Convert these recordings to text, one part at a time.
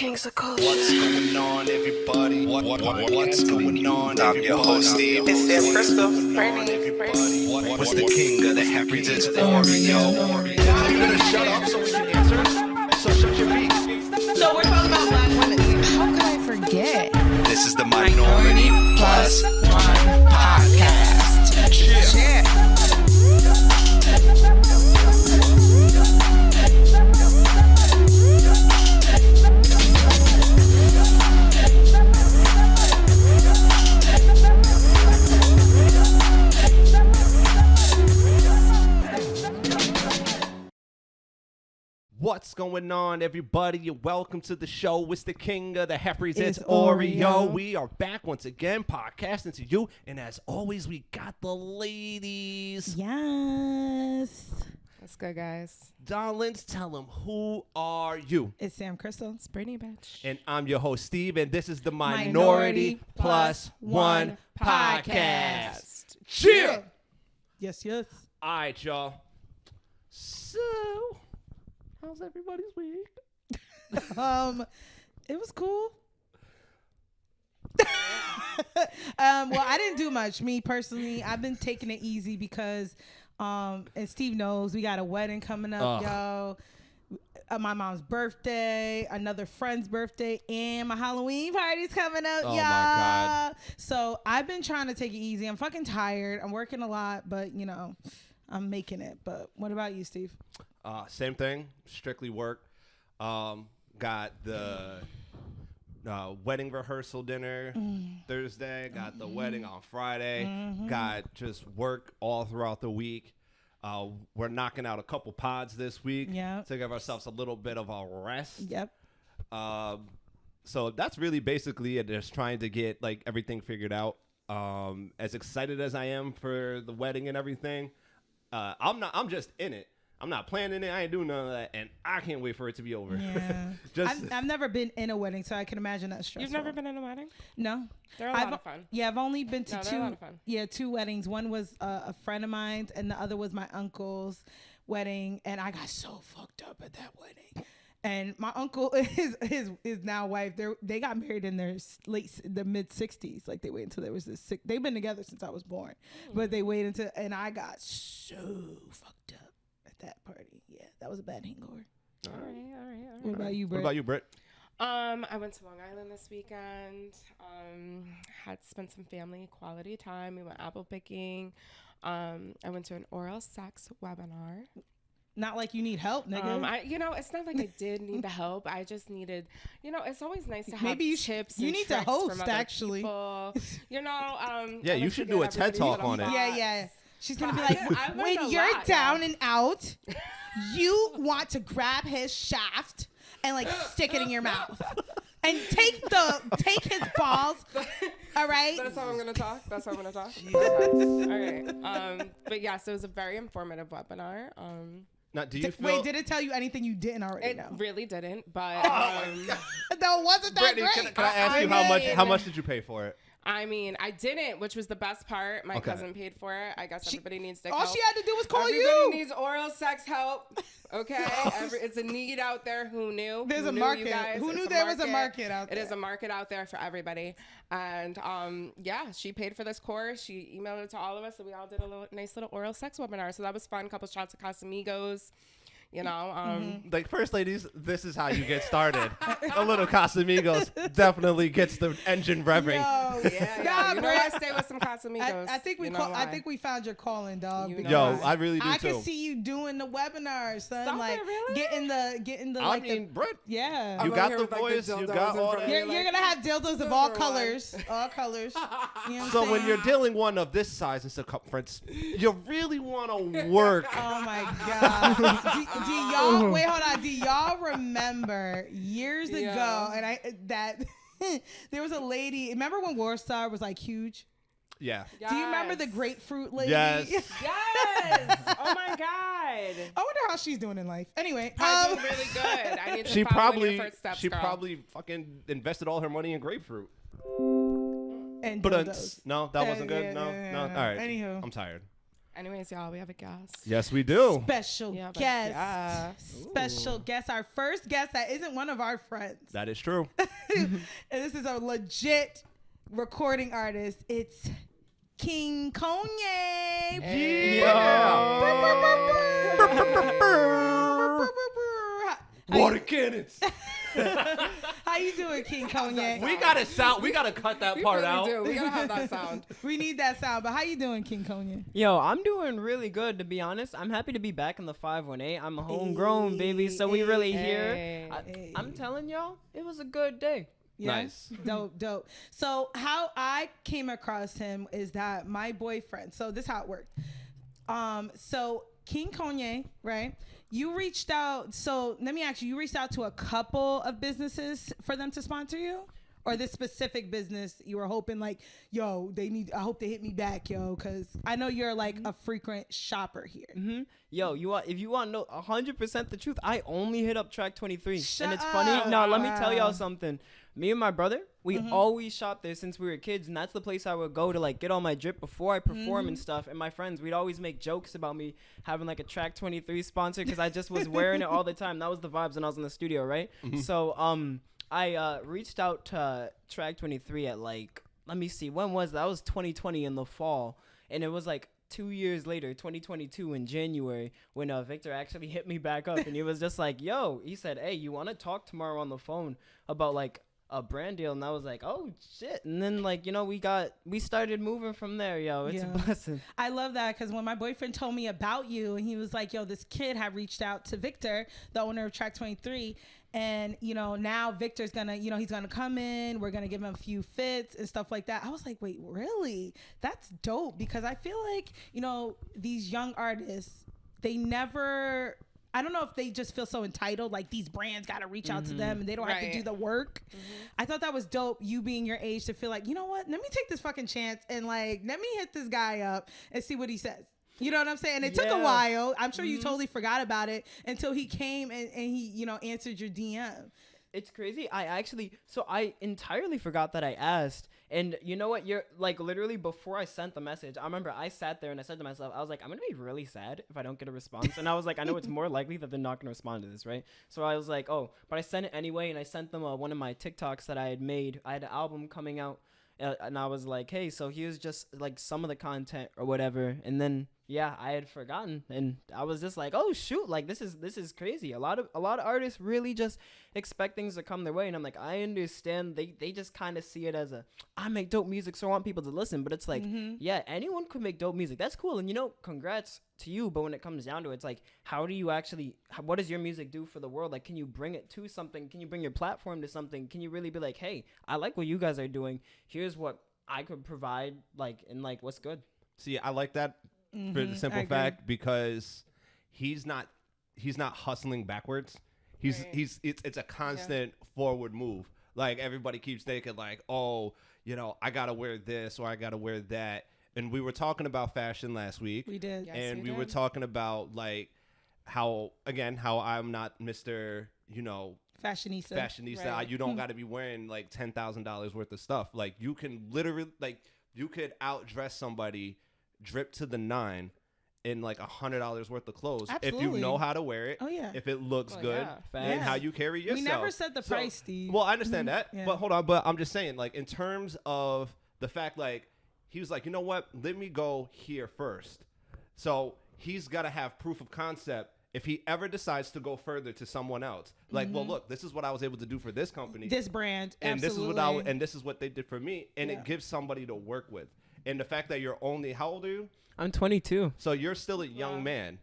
Kings of Culture. What's going on, everybody? What's going on, everybody? I'm your host, Steve. It's Sam Crystal. What's the king of the happy to Oreo? You better shut up so we can answer. So shut your beak. So we're talking about black women. How could I forget? This is the Minority Plus Plus1 Podcast. Yeah. What's going on, everybody? Welcome to the show. It's the king of the Heifers. It's Oreo. We are back once again, podcasting to you. And as always, we got the ladies. Yes. Let's go, guys. Darlings, tell them, who are you? It's Sam Crystal. It's Brittany, bitch. And I'm your host, Steve, and this is the Minority Plus One Podcast. Cheer! Yes, yes. All right, y'all. So, how's everybody's week? It was cool. Well, I didn't do much. Me personally, I've been taking it easy because, and Steve knows we got a wedding coming up, yo. My mom's birthday, another friend's birthday, and my Halloween party's coming up, y'all. My God. So I've been trying to take it easy. I'm fucking tired. I'm working a lot, but you know, I'm making it. But what about you, Steve? Same thing, strictly work. Got the wedding rehearsal dinner Thursday. Got the wedding on Friday. Got just work all throughout the week. We're knocking out a couple pods this week to give ourselves a little bit of a rest. Yep. So that's really basically it. Just trying to get like everything figured out. As excited as I am for the wedding and everything, I'm just in it. I'm not planning it. I ain't doing none of that, and I can't wait for it to be over. Yeah. I've never been in a wedding, so I can imagine that's stressful. You've never been in a wedding? No. They're a lot of fun. Yeah, I've only been to they're a lot of fun. two weddings. One was a friend of mine, and the other was my uncle's wedding, and I got so fucked up at that wedding. And my uncle, his now wife, they got married in their mid 60s. Like they waited until there was this. They've been together since I was born, but they waited until, and I got so fucked up at that party. Yeah, that was a bad hangover. All right. What about you, Britt? What about you, Britt? I went to Long Island this weekend. Had spent some family quality time. We went apple picking. I went to an oral sex webinar. Not like you need help, nigga. It's not like I did need the help. I just needed, it's always nice to have Maybe tips. you and need to tricks host, from other actually. People. Yeah, you should do a TED Talk on it. Yeah. She's going to be like, when you're lot, down and out, you want to grab his shaft and like stick it in your mouth. And take his balls, all right? That's how I'm going to talk? All right. But yeah, so it was a very informative webinar. Now, do you feel? Wait, did it tell you anything you didn't already know? It really didn't, but No, wasn't that Brittany, great? can I ask you how much did you pay for it? I mean, I didn't, which was the best part. My cousin paid for it. I guess everybody needs dick All help. she had to do was call Everybody you. needs oral sex help. Okay, it's a need out there. Who knew? There's a market. Who knew there was a market out there? It is a market out there for everybody. And she paid for this course. She emailed it to all of us, and we all did a nice little oral sex webinar. So that was fun. Couple shots of Casamigos. Like, first ladies, this is how you get started. A little Casamigos definitely gets the engine revving. I stay with some Casamigos. I think we found your calling, dog. I really do I too. can see you doing the webinar, son. Stop like it, really? getting the. I mean, Britt. Yeah. You got the voice. You got all that. You're gonna have dildos of all colors. All colors. You know what So I'm when saying? you're dealing one of this size and circumference, you really want to work. Oh my God. Do y'all wait? Hold on. Do y'all remember years ago? And there was a lady. Remember when Warsaw was like huge? Yeah. Yes. Do you remember the grapefruit lady? Yes. Yes. Oh my God. I wonder how she's doing in life. Anyway, I'm doing really good. I need to She follow in probably your footsteps, she girl. probably fucking invested all her money in grapefruit. And But dildos. no, that wasn't good. Yeah, No. yeah. All right. Anywho. I'm tired. Anyways, y'all, we have a guest. Yes, we do. Special Yeah, but guest. yeah. Special guest. Our first guest that isn't one of our friends. That is true. And this is a legit recording artist. It's King Konye. Water cannons. How you doing, King Konye? We gotta cut that We part really out. do. We gotta have that sound. We need that sound. But how you doing, King Konye? Yo, I'm doing really good, to be honest. I'm happy to be back in the 518. I'm a homegrown, baby, so we really here. I'm telling y'all, it was a good day. Yeah? Nice. Dope. So how I came across him is that my boyfriend. So this is how it worked. So King Konye, right? You reached out. So let me ask you. You reached out to a couple of businesses for them to sponsor you, or this specific business you were hoping like, yo, I hope they hit me back, yo, because I know you're like a frequent shopper here. Yo, if you want to know 100% the truth, I only hit up Track 23. Shut and it's up. funny. No, let me tell y'all Wow. something. Me and my brother, we always shop there since we were kids, and that's the place I would go to like get all my drip before I perform and stuff. And my friends, we'd always make jokes about me having like a Track 23 sponsor because I just was wearing it all the time. That was the vibes when I was in the studio, right? So I reached out to Track 23 at like, let me see, when was that? That was 2020 in the fall, and it was like 2 years later, 2022 in January, when Victor actually hit me back up, and he was just like, yo, he said, hey, you want to talk tomorrow on the phone about like a brand deal? And I was like, oh shit. And then like, you know, we started moving from there. Yo, it's a blessing. I love that because when my boyfriend told me about you and he was like, yo, this kid had reached out to Victor, the owner of Track 23. And, you know, now Victor's gonna, you know, he's gonna come in. We're gonna give him a few fits and stuff like that. I was like, wait, really? That's dope, because I feel like, you know, these young artists, they never, I don't know if they just feel so entitled, like these brands got to reach out to them and they don't have to do the work. I thought that was dope, you being your age, to feel like, you know what, let me take this fucking chance and like, let me hit this guy up and see what he says. You know what I'm saying? It took a while. I'm sure you totally forgot about it until he came and he, you know, answered your DM. It's crazy. I entirely forgot that I asked. And you know what? You're like, literally before I sent the message, I remember I sat there and I said to myself, I was like, I'm going to be really sad if I don't get a response. And I was like, I know it's more likely that they're not going to respond to this, right? So I was like, oh, but I sent it anyway. And I sent them one of my TikToks that I had made. I had an album coming out. And I was like, hey, so here's just like some of the content or whatever. And then, yeah, I had forgotten. And I was just like, oh, shoot, like this is crazy. A lot of artists really just expect things to come their way. And I'm like, I understand. They just kind of see it as I make dope music, so I want people to listen. But it's like, yeah, anyone could make dope music. That's cool. And, you know, congrats to you. But when it comes down to it, it's like, how do you actually, what does your music do for the world? Like, can you bring it to something? Can you bring your platform to something? Can you really be like, hey, I like what you guys are doing. Here's what I could provide, like, and like, what's good? See, I like that for the simple fact because he's not hustling backwards. It's a constant forward move. Like, everybody keeps thinking like, oh, you know, I gotta wear this or I gotta wear that. And we were talking about fashion last week. We did. Yes, And we we were did. talking about like how I'm not Mr., you know, Fashionista. Right. You don't got to be wearing like $10,000 worth of stuff. Like, you can literally, like, you could outdress somebody drip to the nine in like $100 worth of clothes if Absolutely. you know how to wear it. Oh, yeah. If it looks Well, good, yeah. and Facts. how you carry yourself. We never said the price, Steve. Well, I understand that, Yeah. but hold on. But I'm just saying, like, in terms of the fact, like, he was like, you know what? Let me go here first. So he's got to have proof of concept if he ever decides to go further to someone else. Like, well, look, this is what I was able to do for this company. This brand. And absolutely. this is what they did for me. And Yeah. it gives somebody to work with. And the fact that you're only, how old are you? I'm 22. So you're still a young man,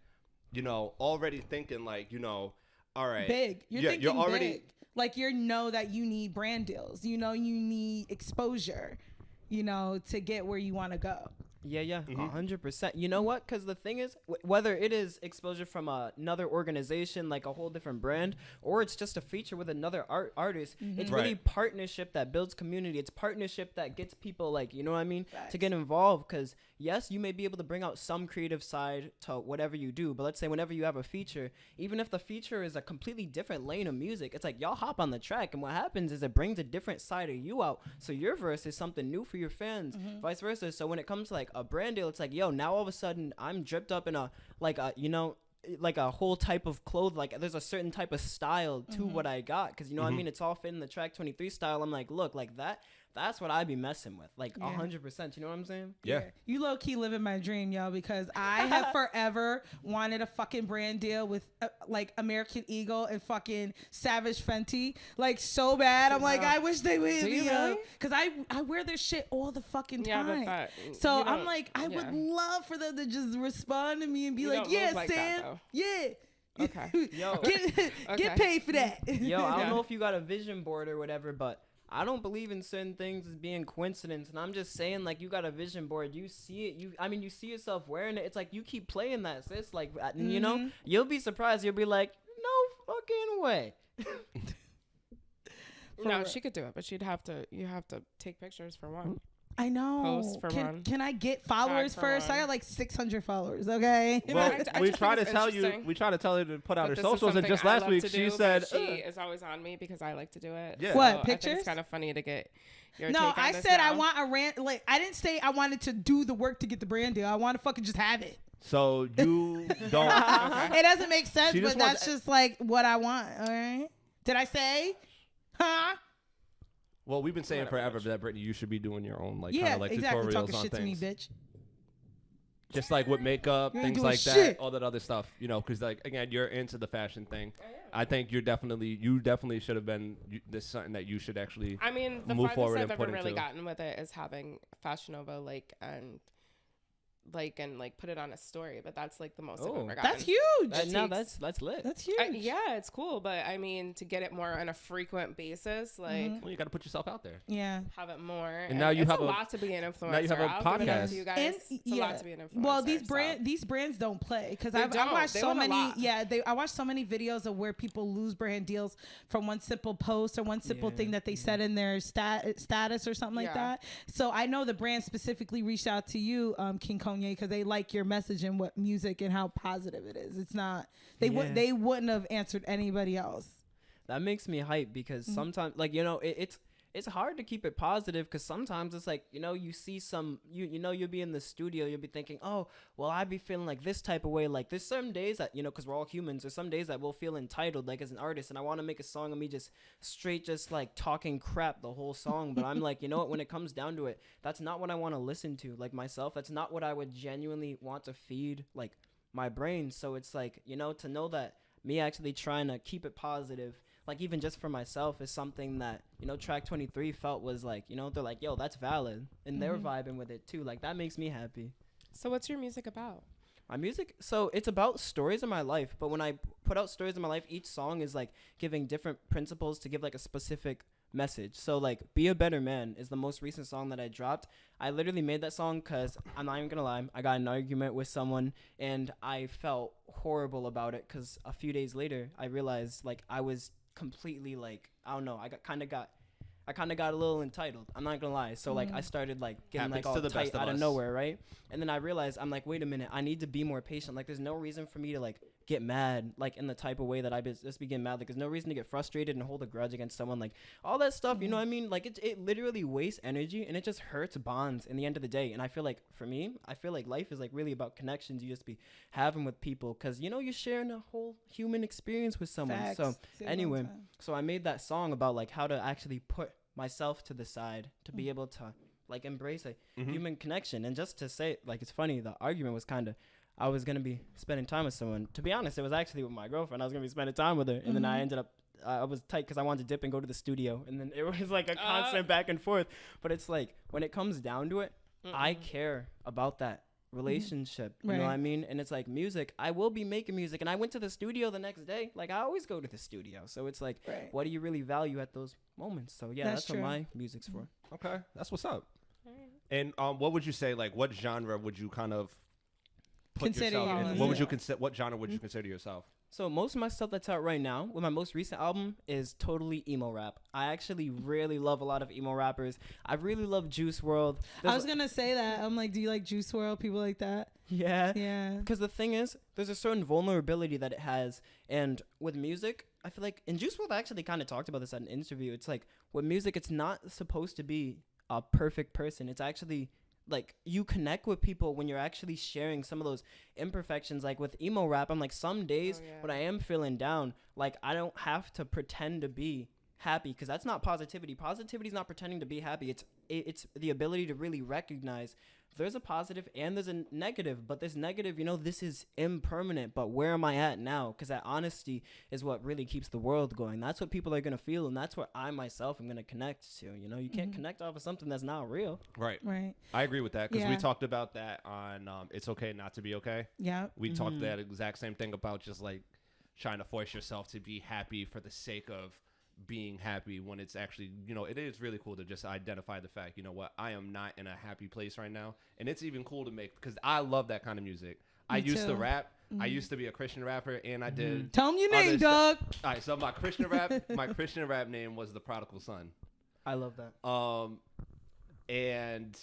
you know, already thinking like, you know, all right. Big. You're Yeah, thinking you're already big. Like, you know that you need brand deals. You know you need exposure, you know, to get where you want to go. Yeah, 100%. You know what? Because the thing is, whether it is exposure from another organization, like a whole different brand, or it's just a feature with another artist, it's really Right. partnership that builds community. It's partnership that gets people, like, you know what I mean, Facts. to get involved. Because yes, you may be able to bring out some creative side to whatever you do, but let's say whenever you have a feature, even if the feature is a completely different lane of music, it's like y'all hop on the track, and what happens is it brings a different side of you out. So your verse is something new for your fans, vice versa. So when it comes to like like a brand deal, it's like, yo, now all of a sudden I'm dripped up in a like a whole type of clothes. Like there's a certain type of style to what I got, because you know what I mean, it's all fitting the track 23 style. I'm like, look, like that's what I be messing with, like 100%. You know what I'm saying? Yeah. You low key living my dream, yo, because I have forever wanted a fucking brand deal with like American Eagle and fucking Savage Fenty, like so bad. I'm like, I wish they would. Do you really? Because I wear this shit all the fucking Yeah, time. but So I'm like, I would love for them to just respond to me and be like, don't yeah, move like that, Sam, though. yeah. Okay. Yo, Get paid for that. yo, I don't know if you got a vision board or whatever, but I don't believe in certain things as being coincidence. And I'm just saying, like, you got a vision board, you see it, you see yourself wearing it. It's like you keep playing that, sis. Like, you know, you'll be surprised. You'll be like, no fucking way. No, she could do it, but you have to take pictures for one. I know. Post for one. Can I get followers for first? one. I got like 600 followers. Okay. Well, I we just try to think it's tell you. interesting. We try to tell her to put out But her this is socials, and something just I last love week to she do, said, but she is always on me because I like to do it. Yeah. So What, I think pictures? it's kind of funny to get your No, take on I this said now. I want a rant. Like, I didn't say I wanted to do the work to get the brand deal. I want to fucking just have it. so you don't. It doesn't make sense, She but just that's wants- just like what I want. All right. Did I say? Huh? Well, we've been saying Whatever, forever bitch. that Brittany, you should be doing your own like kind Yeah, of like exactly. tutorials Talking on shit to me, things, bitch. just like with makeup, You ain't things doing like that, shit. all that other stuff. You know, because like again, you're into the fashion thing. I think you definitely should have been. This is something that you should actually. I mean, the move farthest forward I've and put ever really into- gotten with it is having Fashion Nova and put it on a story, but that's like the most I've Oh. ever gotten. That's huge. No, takes- that's lit. That's huge. Yeah, it's cool, but I mean, to get it more on a frequent basis, like Well, you got to put yourself out there. Yeah. have it more. And now you it's have a a- lot to be an influencer. now you have a I'll give it up podcast. to you guys. And It's a lot to be an influencer. Well, so. these brands don't play because They I don't. watched They so want a many. lot. Yeah, I watched so many videos of where people lose brand deals from one simple post or one simple thing that they said in their status or something like Yeah. that. So I know the brand specifically reached out to you, King Konye, because they like your message and what music and how positive it is. It's not they wouldn't have answered anybody else. That makes me hype because sometimes, like, you know, it's hard to keep it positive because sometimes it's like, you know, you see some, you know, you'll be in the studio, you'll be thinking, oh, well, I'd be feeling like this type of way. Like there's some days that, you know, because we're all humans, there's some days that we'll feel entitled, like as an artist, and I want to make a song of me just straight, just like talking crap the whole song. But I'm like, you know what, when it comes down to it, that's not what I want to listen to. Like myself, that's not what I would genuinely want to feed, like my brain. So it's like, you know, to know that me actually trying to keep it positive, like even just for myself, is something that, you know, track 23 felt was like, you know, they're like, yo, that's valid, and they're vibing with it too. Like that makes me happy. So what's your music about? My music, so it's about stories in my life, but when I put out stories in my life, each song is like giving different principles to give like a specific message. So like Be a Better Man is the most recent song that I dropped. I literally made that song because I'm not even gonna lie, I got in an argument with someone and I felt horrible about it because a few days later I realized like I was completely like, I don't know, I kind of got a little entitled. I'm not gonna lie. So like I started like getting Happens like all to the tight best of out of us. nowhere, right? And then I realized I'm like, wait a minute, I need to be more patient. Like there's no reason for me to like get mad like in the type of way that I just be getting mad. Like there's no reason to get frustrated and hold a grudge against someone. Like all that stuff, you know what I mean? Like it literally wastes energy and it just hurts bonds in the end of the day. And I feel like for me, I feel like life is like really about connections you just be having with people because you know you're sharing a whole human experience with someone. Facts. So Say it all anyway, the time. so I made that song about like how to actually put myself to the side to be able to like embrace a human connection. And just to say, like, it's funny, the argument was kind of, I was going to be spending time with someone. To be honest, it was actually with my girlfriend. I was going to be spending time with her. And then I ended up, I was tight because I wanted to dip and go to the studio. And then it was like a constant back and forth. But it's like, when it comes down to it, I care about that relationship. You know what I mean? And it's like music, I will be making music. And I went to the studio the next day. Like, I always go to the studio. So it's like, what do you really value at those moments? So yeah, that's what my music's for. Okay, that's what's up. And what would you say? Like, what genre would you kind of put Consider yourself you in? in. What would you consider? What genre would you consider yourself? So most of my stuff that's out right now with my most recent album is totally emo rap. I actually really love a lot of emo rappers. I really love Juice WRLD. I was gonna say that. I'm like, do you like Juice WRLD? People like that? Yeah. Yeah. Because the thing is, there's a certain vulnerability that it has. And with music, I feel like, and Juice WRLD actually kind of talked about this at an interview. It's like, with music, it's not supposed to be a perfect person. It's actually like you connect with people when you're actually sharing some of those imperfections. Like with emo rap, I'm like, some days when I am feeling down, like I don't have to pretend to be happy, because that's not positivity. Positivity is not pretending to be happy. It's the ability to really recognize there's a positive and there's a negative, but this negative, this is impermanent, but where am I at now? Because that honesty is what really keeps the world going. That's what people are going to feel, and that's what I myself am going to connect to. You can't connect off of something that's not real. Right. Right. I agree with that, because we talked about that on It's Okay Not to Be Okay. Yeah. We talked that exact same thing about just like trying to force yourself to be happy for the sake of being happy, when it's actually, it is really cool to just identify the fact, I am not in a happy place right now. And it's even cool to make, because I love that kind of music. I used to rap. I used to be a Christian rapper, and I did. Tell them your name, dog. All right, so my Christian rap name was The Prodigal Son. I love that. And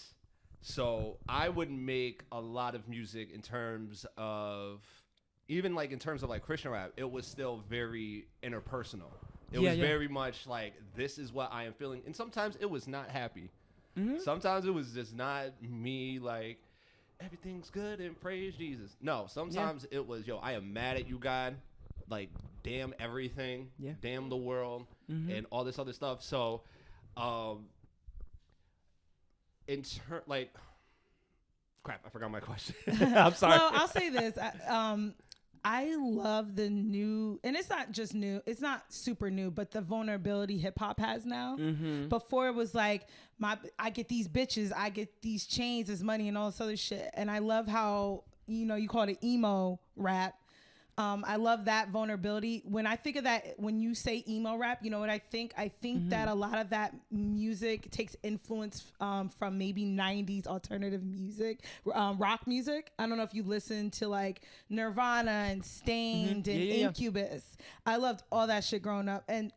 so I would make a lot of music in terms of, even like in terms of like Christian rap, it was still very interpersonal. It was very much like, this is what I am feeling. And sometimes it was not happy. Sometimes it was just not me like, everything's good and praise Jesus. No, sometimes it was, I am mad at you, God. Like, damn everything. Yeah. Damn the world. And all this other stuff. So, crap, I forgot my question. I'm sorry. Well, I'll say this. I love the new, and it's not just new, it's not super new, but the vulnerability hip hop has now. Before it was like, I get these bitches, I get these chains as money and all this other shit. And I love how, you call it emo rap. I love that vulnerability. When I think of that, when you say emo rap, you know what I think? I think that a lot of that music takes influence from maybe 90s alternative music, rock music. I don't know if you listen to like Nirvana and Stained and Incubus. I loved all that shit growing up. And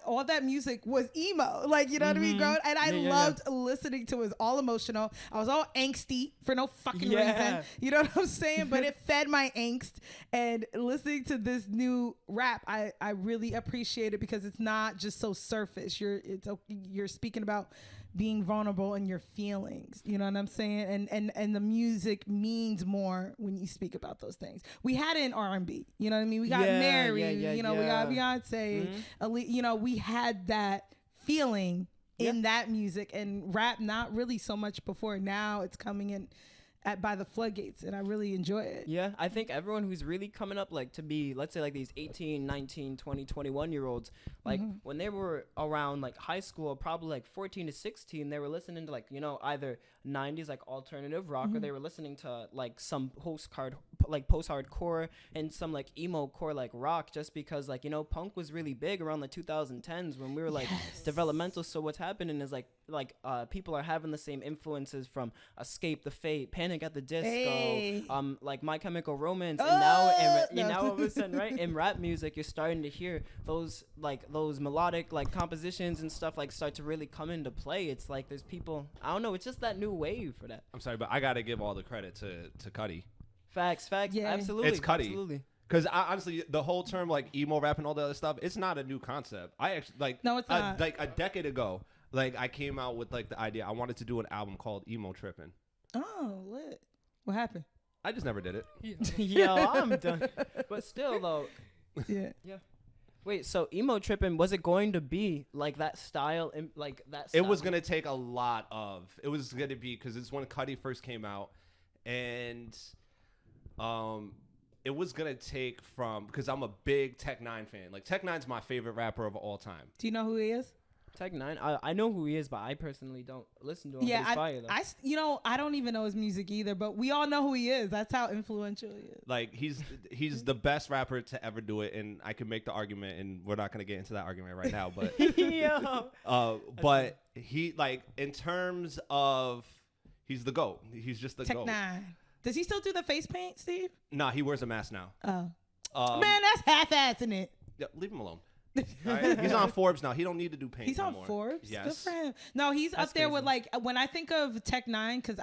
all that music was emo. Like, you know what I mean? And I loved listening to it. It was all emotional. I was all angsty for no fucking reason. You know what I'm saying? But it fed my angst. And listening to this new rap, I really appreciate it, because it's not just so surface. You're speaking about being vulnerable in your feelings. You know what I'm saying? And the music means more when you speak about those things. We had it in R&B. You know what I mean? We got Mary. We got Beyonce. We had that feeling in that music, and rap not really so much before. Now it's coming in by the floodgates, and I really enjoy it. Yeah, I think everyone who's really coming up, like, to be, let's say, like, these 18, 19, 20, 21-year-olds, like, when they were around, like, high school, probably, like, 14 to 16, they were listening to, like, either 90s, like, alternative rock, or they were listening to, like, some post-hardcore and some, like, emo core, like, rock, just because, like, punk was really big around the 2010s when we were, like, developmental. So what's happening is, like people are having the same influences from Escape the Fate, Panic at the Disco, like My Chemical Romance, and now all of a sudden, right, in rap music, you're starting to hear those melodic, like, compositions and stuff, like, start to really come into play. It's like there's people, I don't know, it's just that new wave for that. I'm sorry, but I got to give all the credit to Cudi. Facts, absolutely. It's Cudi. Absolutely. Because honestly, the whole term like emo rap and all the other stuff, it's not a new concept. I actually no, it's not. Like a decade ago, like I came out with like the idea I wanted to do an album called Emo Trippin'. Oh, lit. What happened? I just never did it. Yo, I'm done. But still, though. Yeah. Wait, so Emo Trippin', was it going to be like that style? It was gonna take a lot of. It was gonna be because it's when Cudi first came out, and it was gonna take from, because I'm a big Tech 9 fan. Like Tech 9's my favorite rapper of all time. Do you know who he is? Tech 9, I know who he is, but I personally don't listen to him. Yeah, he's fire, though. I don't even know his music either, but we all know who he is. That's how influential he is. Like he's the best rapper to ever do it, and I can make the argument, and we're not gonna get into that argument right now, but but he, like, in terms of, he's the GOAT. He's just the Tech GOAT. 9. Does he still do the face paint, Steve? Nah, he wears a mask now. Oh. Man, that's half-assing it. Yeah, leave him alone. Right? He's on Forbes now. He don't need to do paint. He's no on more. Forbes. Yes. Good for him. No, he's That's up there with crazy. like when I think of Tech Nine, because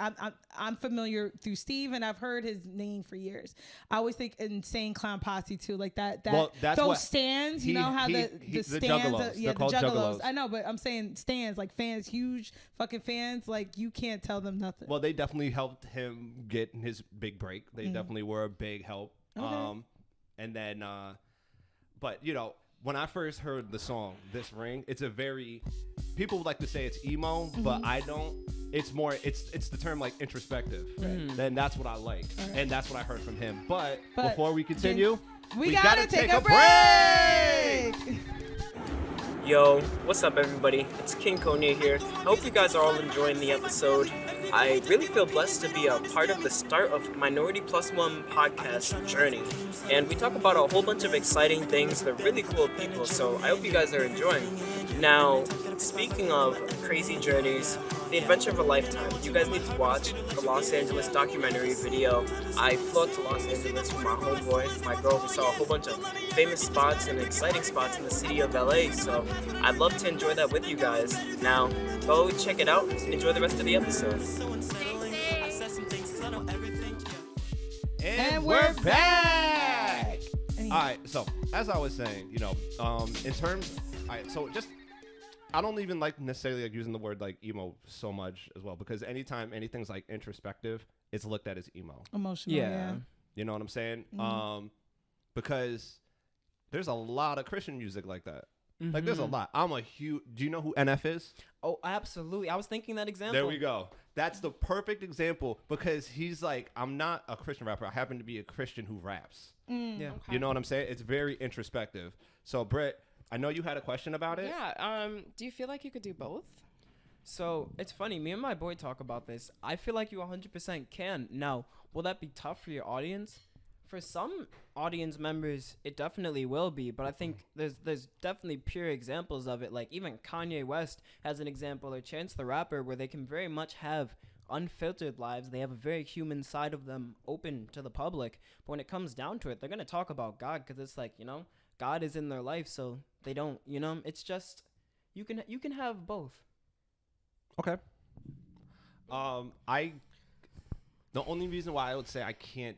I'm familiar through Steve and I've heard his name for years. I always think Insane Clown Posse too, like that. Well, that's those what stands. You know how the the stands. juggalos. Yeah, They're the called juggalos. I know, but I'm saying stands like fans, huge fucking fans. Like you can't tell them nothing. Well, they definitely helped him get his big break. They definitely were a big help. Okay. And then, but you know, when I first heard the song "This Ring," it's a very people would like to say it's emo, but I don't. It's more. It's the term like introspective. Then that's what I like, and that's what I heard from him. But before we continue, we gotta take a break. Yo, what's up, everybody? It's King Konye here. I hope you guys are all enjoying the episode. I really feel blessed to be a part of the start of MinorityPlus1 Podcast journey. And we talk about a whole bunch of exciting things. They're really cool people, so I hope you guys are enjoying. Now, speaking of crazy journeys, the adventure of a lifetime, you guys need to watch the Los Angeles documentary video. I flew out to Los Angeles with my homeboy, my girl. We saw a whole bunch of famous spots and exciting spots in the city of LA, so I'd love to enjoy that with you guys. Now, go check it out and enjoy the rest of the episode. and we're back. All right. So as I was saying, you know, in terms, so just. I don't even like necessarily like using the word like emo so much as well, because anytime anything's like introspective, it's looked at as emo. Emotional. Yeah. You know what I'm saying? Because there's a lot of Christian music like that. Like there's a lot. I'm a huge. Do you know who NF is? Oh, absolutely. I was thinking that example. There we go. That's the perfect example, because he's like, I'm not a Christian rapper. I happen to be a Christian who raps. Yeah. You know what I'm saying? It's very introspective. So Britt, I know you had a question about it. Yeah. Do you feel like you could do both? So it's funny, me and my boy talk about this. I feel like you 100% can. Now, will that be tough for your audience? For some audience members, it definitely will be, but I think there's definitely pure examples of it. Like even Kanye West has an example, or Chance the Rapper, where they can very much have unfiltered lives. They have a very human side of them open to the public. But when it comes down to it, they're going to talk about God, because it's like, you know, God is in their life, so they don't, you know, it's just, you can have both. Okay. The only reason why I would say I can't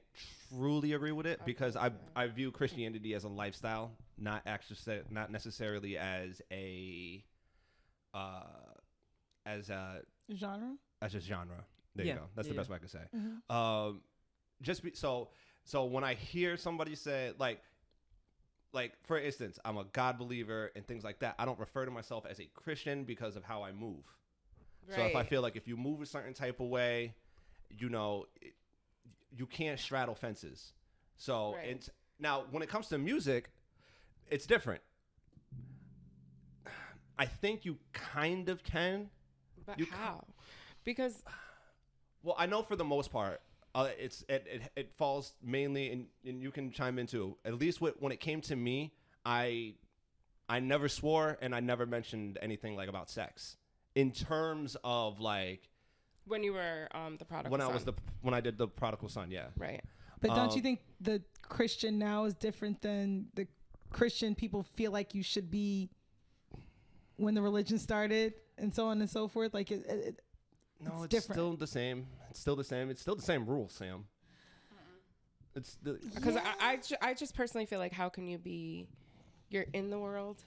truly agree with it, because I view Christianity as a lifestyle, not necessarily as a Genre. As a genre. There you go. That's the best way I could say. So when I hear somebody say like for instance, I'm a God believer and things like that, I don't refer to myself as a Christian because of how I move. Right. So if I feel like if you move a certain type of way, you know, you can't straddle fences. So now when it comes to music, it's different. I think you kind of can. But how? Because, well, I know for the most part, it falls mainly, and you can chime in too. At least when it came to me, I never swore and I never mentioned anything like about sex in terms of like when you were the prodigal son. When I did the prodigal son, yeah. Right. But don't you think the Christian now is different than the Christian people feel like you should be when the religion started, and so on and so forth? Like no, it's different. still the same. It's still the same. It's still the same rules, Sam. It's because I just personally feel like, how can you be? You're in the world,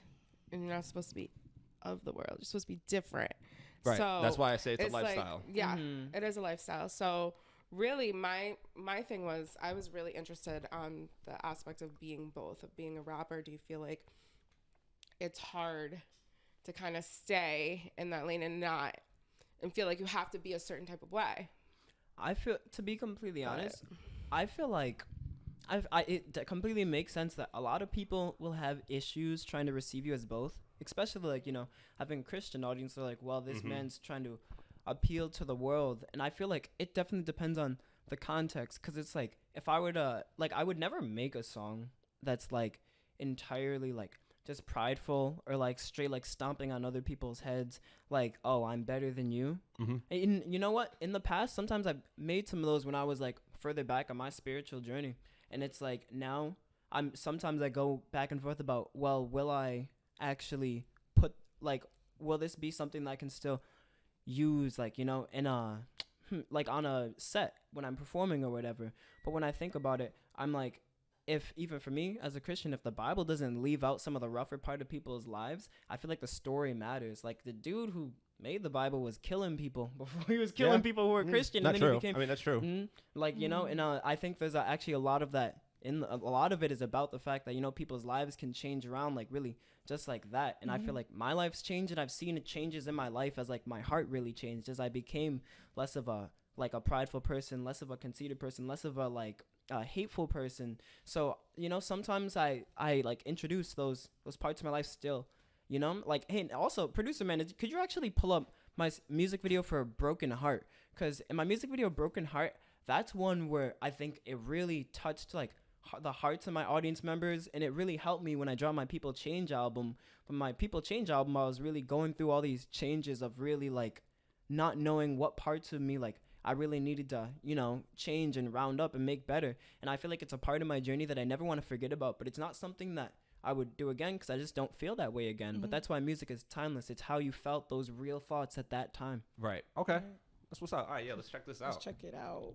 and you're not supposed to be of the world. You're supposed to be different. Right. So that's why I say it's a lifestyle. Like, yeah, it is a lifestyle. So really, my thing was, I was really interested on the aspect of being both, of being a rapper. Do you feel like it's hard to kind of stay in that lane and feel like you have to be a certain type of way? I feel, to be completely honest, I feel like it completely makes sense that a lot of people will have issues trying to receive you as both, especially like, you know, having Christian audience. They're like, well, this man's trying to appeal to the world. And I feel like it definitely depends on the context, because it's like, if I were to, like, I would never make a song that's like entirely like just prideful or like straight like stomping on other people's heads, like, oh, I'm better than you. And you know what, in the past, sometimes I've made some of those when I was like further back on my spiritual journey, and it's like now sometimes I go back and forth about, well, will I actually put like, will this be something that I can still use, like, in a like on a set when I'm performing or whatever. But when I think about it, I'm like, if even for me as a Christian, if the Bible doesn't leave out some of the rougher part of people's lives, I feel like the story matters. Like the dude who made the Bible was killing people before he was killing people who were Christian. That's and then true. He became, I mean, that's true. like, and I think there's actually a lot of that. A lot of it is about the fact that, people's lives can change around, like, really just like that. And I feel like my life's changed, and I've seen changes in my life as, like, my heart really changed as I became less of a prideful person, less of a conceited person, less of a, like, a hateful person. So, sometimes I like, introduce those parts of my life still, like, hey, and also, producer man, could you actually pull up my music video for Broken Heart? Because in my music video, Broken Heart, that's one where I think it really touched, like, the hearts of my audience members, and it really helped me when I dropped my People Change album. But my People Change album, I was really going through all these changes of really, like, not knowing what parts of me, like, I really needed to, change and round up and make better. And I feel like it's a part of my journey that I never want to forget about, but it's not something that I would do again because I just don't feel that way again. But that's why music is timeless. It's how you felt those real thoughts at that time. Right. Okay. That's what's up. All right, yeah, let's check this out. Let's check it out.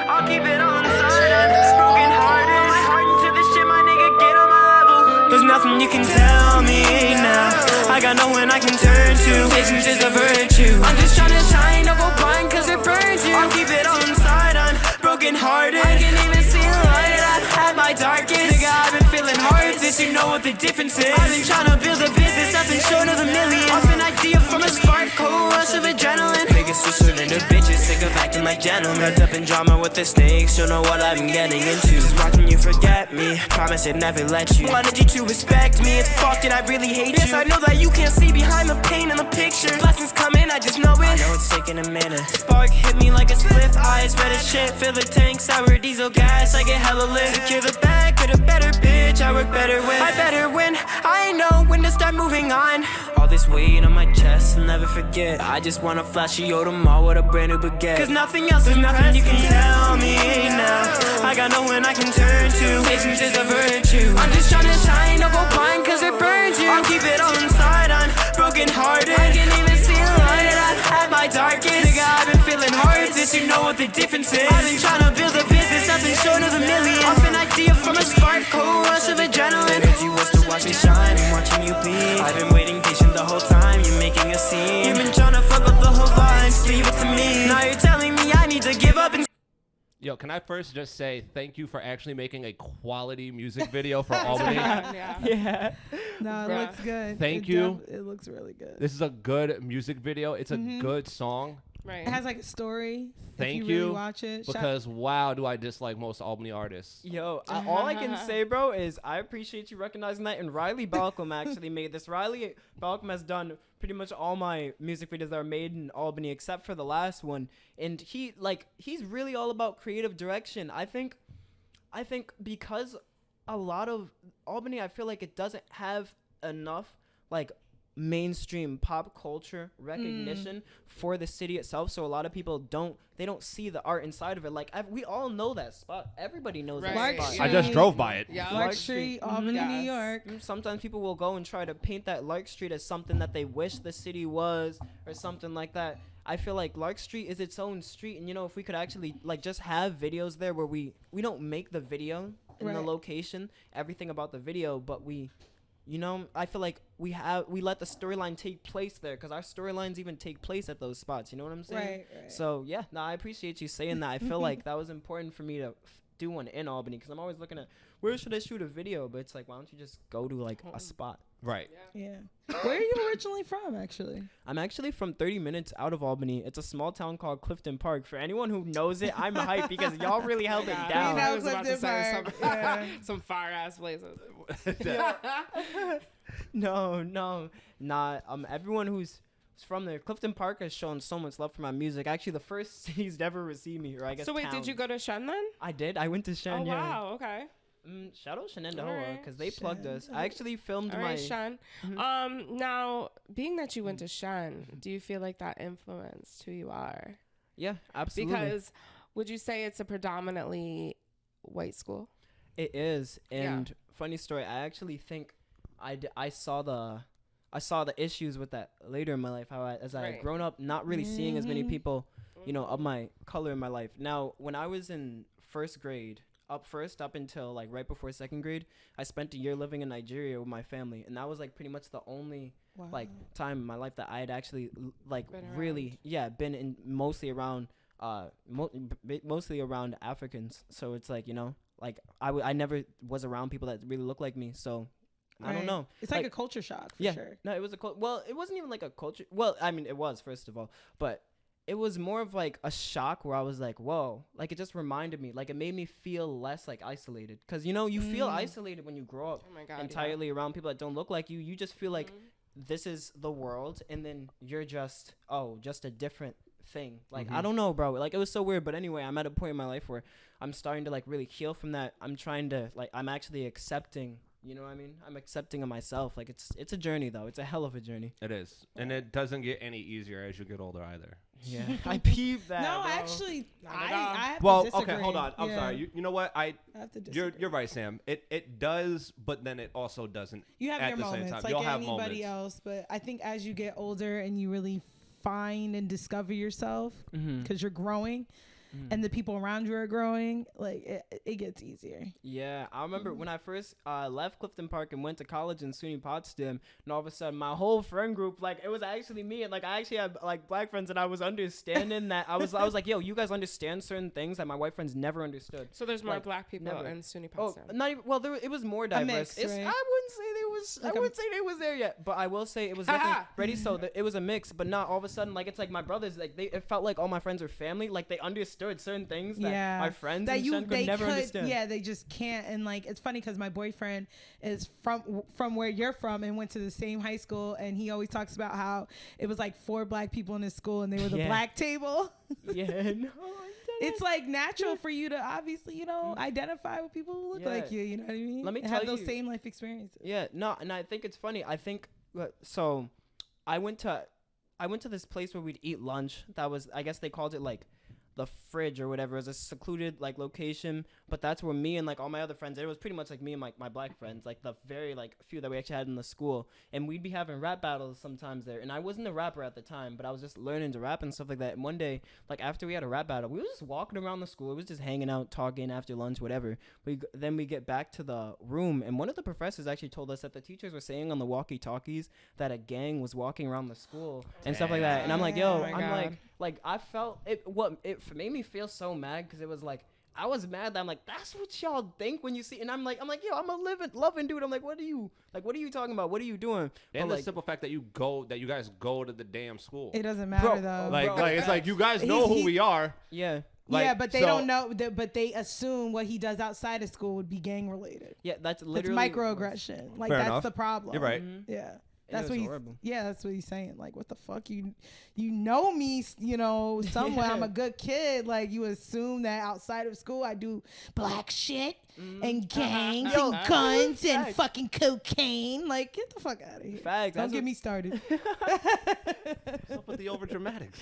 I'll keep it on the side. I'm just broken hearted. Hardened to this shit, my nigga, get on my level. There's nothing you can tell me now. I got no one I can turn to. Patience is a virtue. I'm just trying to shine, don't go blind cause it burns you. I'll keep it on the side. I'm broken hearted. I can even see the light at my darkest. Nigga, I've been feeling hard. This, you know what the difference is. I've been trying to build a business, nothing short of a million. Off an idea from a spark, cold rush of adrenaline. Niggas too surrender bitches, sick of acting like gentlemen. Wrapped up in drama with the snakes, don't know what I've been getting into. Just why can you forget me? Promise I'd never let you. Wanted you to respect me, it's fucked and I really hate you. Yes, I know that you can't see behind the pain in the picture. Blessings coming, I just know it. I know it's taking a minute. Spark hit me like a spliff, eyes red as shit. Fill the tank, sour diesel gas, I get hella lit. Secure the bag, get a better bitch, I work better with. I better win, I know when to start moving on. All this weight on my chest, I'll never forget. I just wanna flash you tomorrow with a brand new baguette. Cause nothing else is nothing you can tell me now. I got no one I can turn to. Patience is a virtue. I'm just trying to shine, don't go blind cause it burns you. I'll keep it on the side, I'm broken hearted. I can even see the light at my darkest. Nigga, I've been feeling hard, this, you know what the difference is. I've been trying to build a business, nothing short of a million. Off an idea from a spark, cold rush of adrenaline. You was to watch me shine, I'm watching you bleed. I've been waiting patient the whole time, you're making a scene. You've been trying to fuck up the whole vibe, just leave it to me. Now you're telling me I need to give up and Yo, can I first just say thank you for actually making a quality music video for Albany? yeah. No, it looks good. Thank you. It looks really good. This is a good music video. It's a good song. Right. It has like a story. Thank if you. you. Really watch it. Because wow, do I dislike most Albany artists. Yo, all I can say, bro, is I appreciate you recognizing that. And Riley Balcom actually made this. Riley Balcom has done pretty much all my music videos that are made in Albany except for the last one. And he's really all about creative direction. I think because a lot of Albany, I feel like it doesn't have enough like mainstream pop culture recognition for the city itself, so a lot of people don't see the art inside of it. Like we all know that spot, everybody knows that spot. I just drove by it. Yeah. Lark Street, Albany, New York. Sometimes people will go and try to paint that Lark Street as something that they wish the city was or something like that. I feel like Lark Street is its own street, and if we could actually like just have videos there where we don't make the video in the location, everything about the video, but we I feel like we let the storyline take place there because our storylines even take place at those spots. You know what I'm saying? Right. So yeah, I appreciate you saying that. I feel like that was important for me to do one in Albany because I'm always looking at where should I shoot a video, but it's like why don't you just go to like a spot? Right. Yeah. Where are you originally from, actually? I'm actually from 30 minutes out of Albany. It's a small town called Clifton Park. For anyone who knows it, I'm hyped because y'all really held it down. I was about to Clifton say Park. some fire ass places. No, not. Everyone who's from there, Clifton Park has shown so much love for my music. Actually, the first cities to ever receive me, or I guess. So wait, towns. did you go to Shen then? I did. I went to Shen. Oh wow, okay. Shout out Shenandoah because they plugged Shen. us. I actually filmed All my. right, Shen. Now, being that you went to Shen, do you feel like that influenced who you are? Yeah, absolutely. Because would you say it's a predominantly white school? It is. Yeah. And funny story, I actually think I saw the issues with that later in my life. How as I had Right. grown up, not really seeing as many Mhm. people, of my color in my life. Now, when I was in first grade, up until like right before second grade, I spent a year living in Nigeria with my family, and that was like pretty much the only Wow. like time in my life that I had actually like Been really been in mostly around mostly around Africans. So it's like, like I never was around people that really look like me. So I don't Right. know. It's like a culture shock for Yeah. sure. No, it was well, it wasn't even like a culture. Well, I mean, it was, first of all, but it was more of like a shock where I was like, whoa, like it just reminded me, like it made me feel less like isolated. Cause you feel isolated when you grow up Oh my God. entirely around people that don't look like you. You just feel like Mm-hmm. this is the world, and then you're just a different thing. Like I don't know, bro. Like it was so weird. But anyway, I'm at a point in my life where I'm starting to like really heal from that. I'm trying to like, I'm actually accepting. You know what I mean? I'm accepting of myself. Like it's a journey though. It's a hell of a journey. It is, and it doesn't get any easier as you get older either. Yeah, I peeped that. No, bro. actually, Not I at all. have Well, to disagree. okay, hold on. I'm Yeah, sorry. You know what? I have to disagree. You're right, Sam. It does, but then it also doesn't. You have at your the same moments, time. like You'll have anybody moments. else. But I think as you get older and you really find and discover yourself, because you're growing, and the people around you are growing, like it gets easier. Yeah, I remember when I first left Clifton Park and went to college in SUNY Potsdam, and all of a sudden my whole friend group, like it was actually me, and like I actually had like black friends, and I was understanding that I was like, yo, you guys understand certain things that my white friends never understood. So there's more Like, black people never. in SUNY Oh, Potsdam. not even. Well, it was more diverse. mix, It's, right? I wouldn't say they was. Like I wouldn't say they was there yet, but I will say it was definitely ready. So it was a mix, but not all of a sudden like it's like my brothers. Like it felt like all my friends were family. Like they understood certain things that Yeah. my friends That and you shit they could never could, understand. yeah, they just can't. And like it's funny because my boyfriend is from where you're from and went to the same high school, and he always talks about how it was like 4 black people in his school and they were the Yeah. black table. Yeah, no, It's like natural for you to obviously, identify with people who look Yeah. like you. You know what I mean? Let me And tell have those you- same life experiences. Yeah, no, and I think it's funny. I think so. I went to this place where we'd eat lunch. That was, I guess they called it like the fridge or whatever. It was a secluded like location, but that's where me and like all my other friends, it was pretty much like me and like my black friends, like the very like few that we actually had in the school, and we'd be having rap battles sometimes there. And I wasn't a rapper at the time, but I was just learning to rap and stuff like that. And one day, like after we had a rap battle, we were just walking around the school. It was just hanging out, talking after lunch, whatever. Then we get back to the room, and one of the professors actually told us that the teachers were saying on the walkie-talkies that a gang was walking around the school and stuff like that. And I'm like, yo, Oh my I'm God. like I felt it. It made me feel so mad because it was like I was mad that I'm like, that's what y'all think when you see. And I'm like, yo, I'm a loving dude. I'm like, what are you talking about? What are you doing? And But, the simple fact that you guys go to the damn school. It doesn't matter Bro, though. Like it's like you guys know He's- who we are. yeah, Like, yeah, but they so- don't know. But they assume what he does outside of school would be gang related. yeah, that's It's literally microaggression. Like Fair that's enough. the problem. You're right. Yeah. It That's was what he's horrible. yeah, that's what he's saying. Like, what the fuck? You know me, somewhere I'm a good kid. Like, you assume that outside of school I do black shit and gangs Yo, and guns and facts. fucking cocaine. Like, get the fuck out of here. Facts. Don't That's get what- me started. What's up with the overdramatics?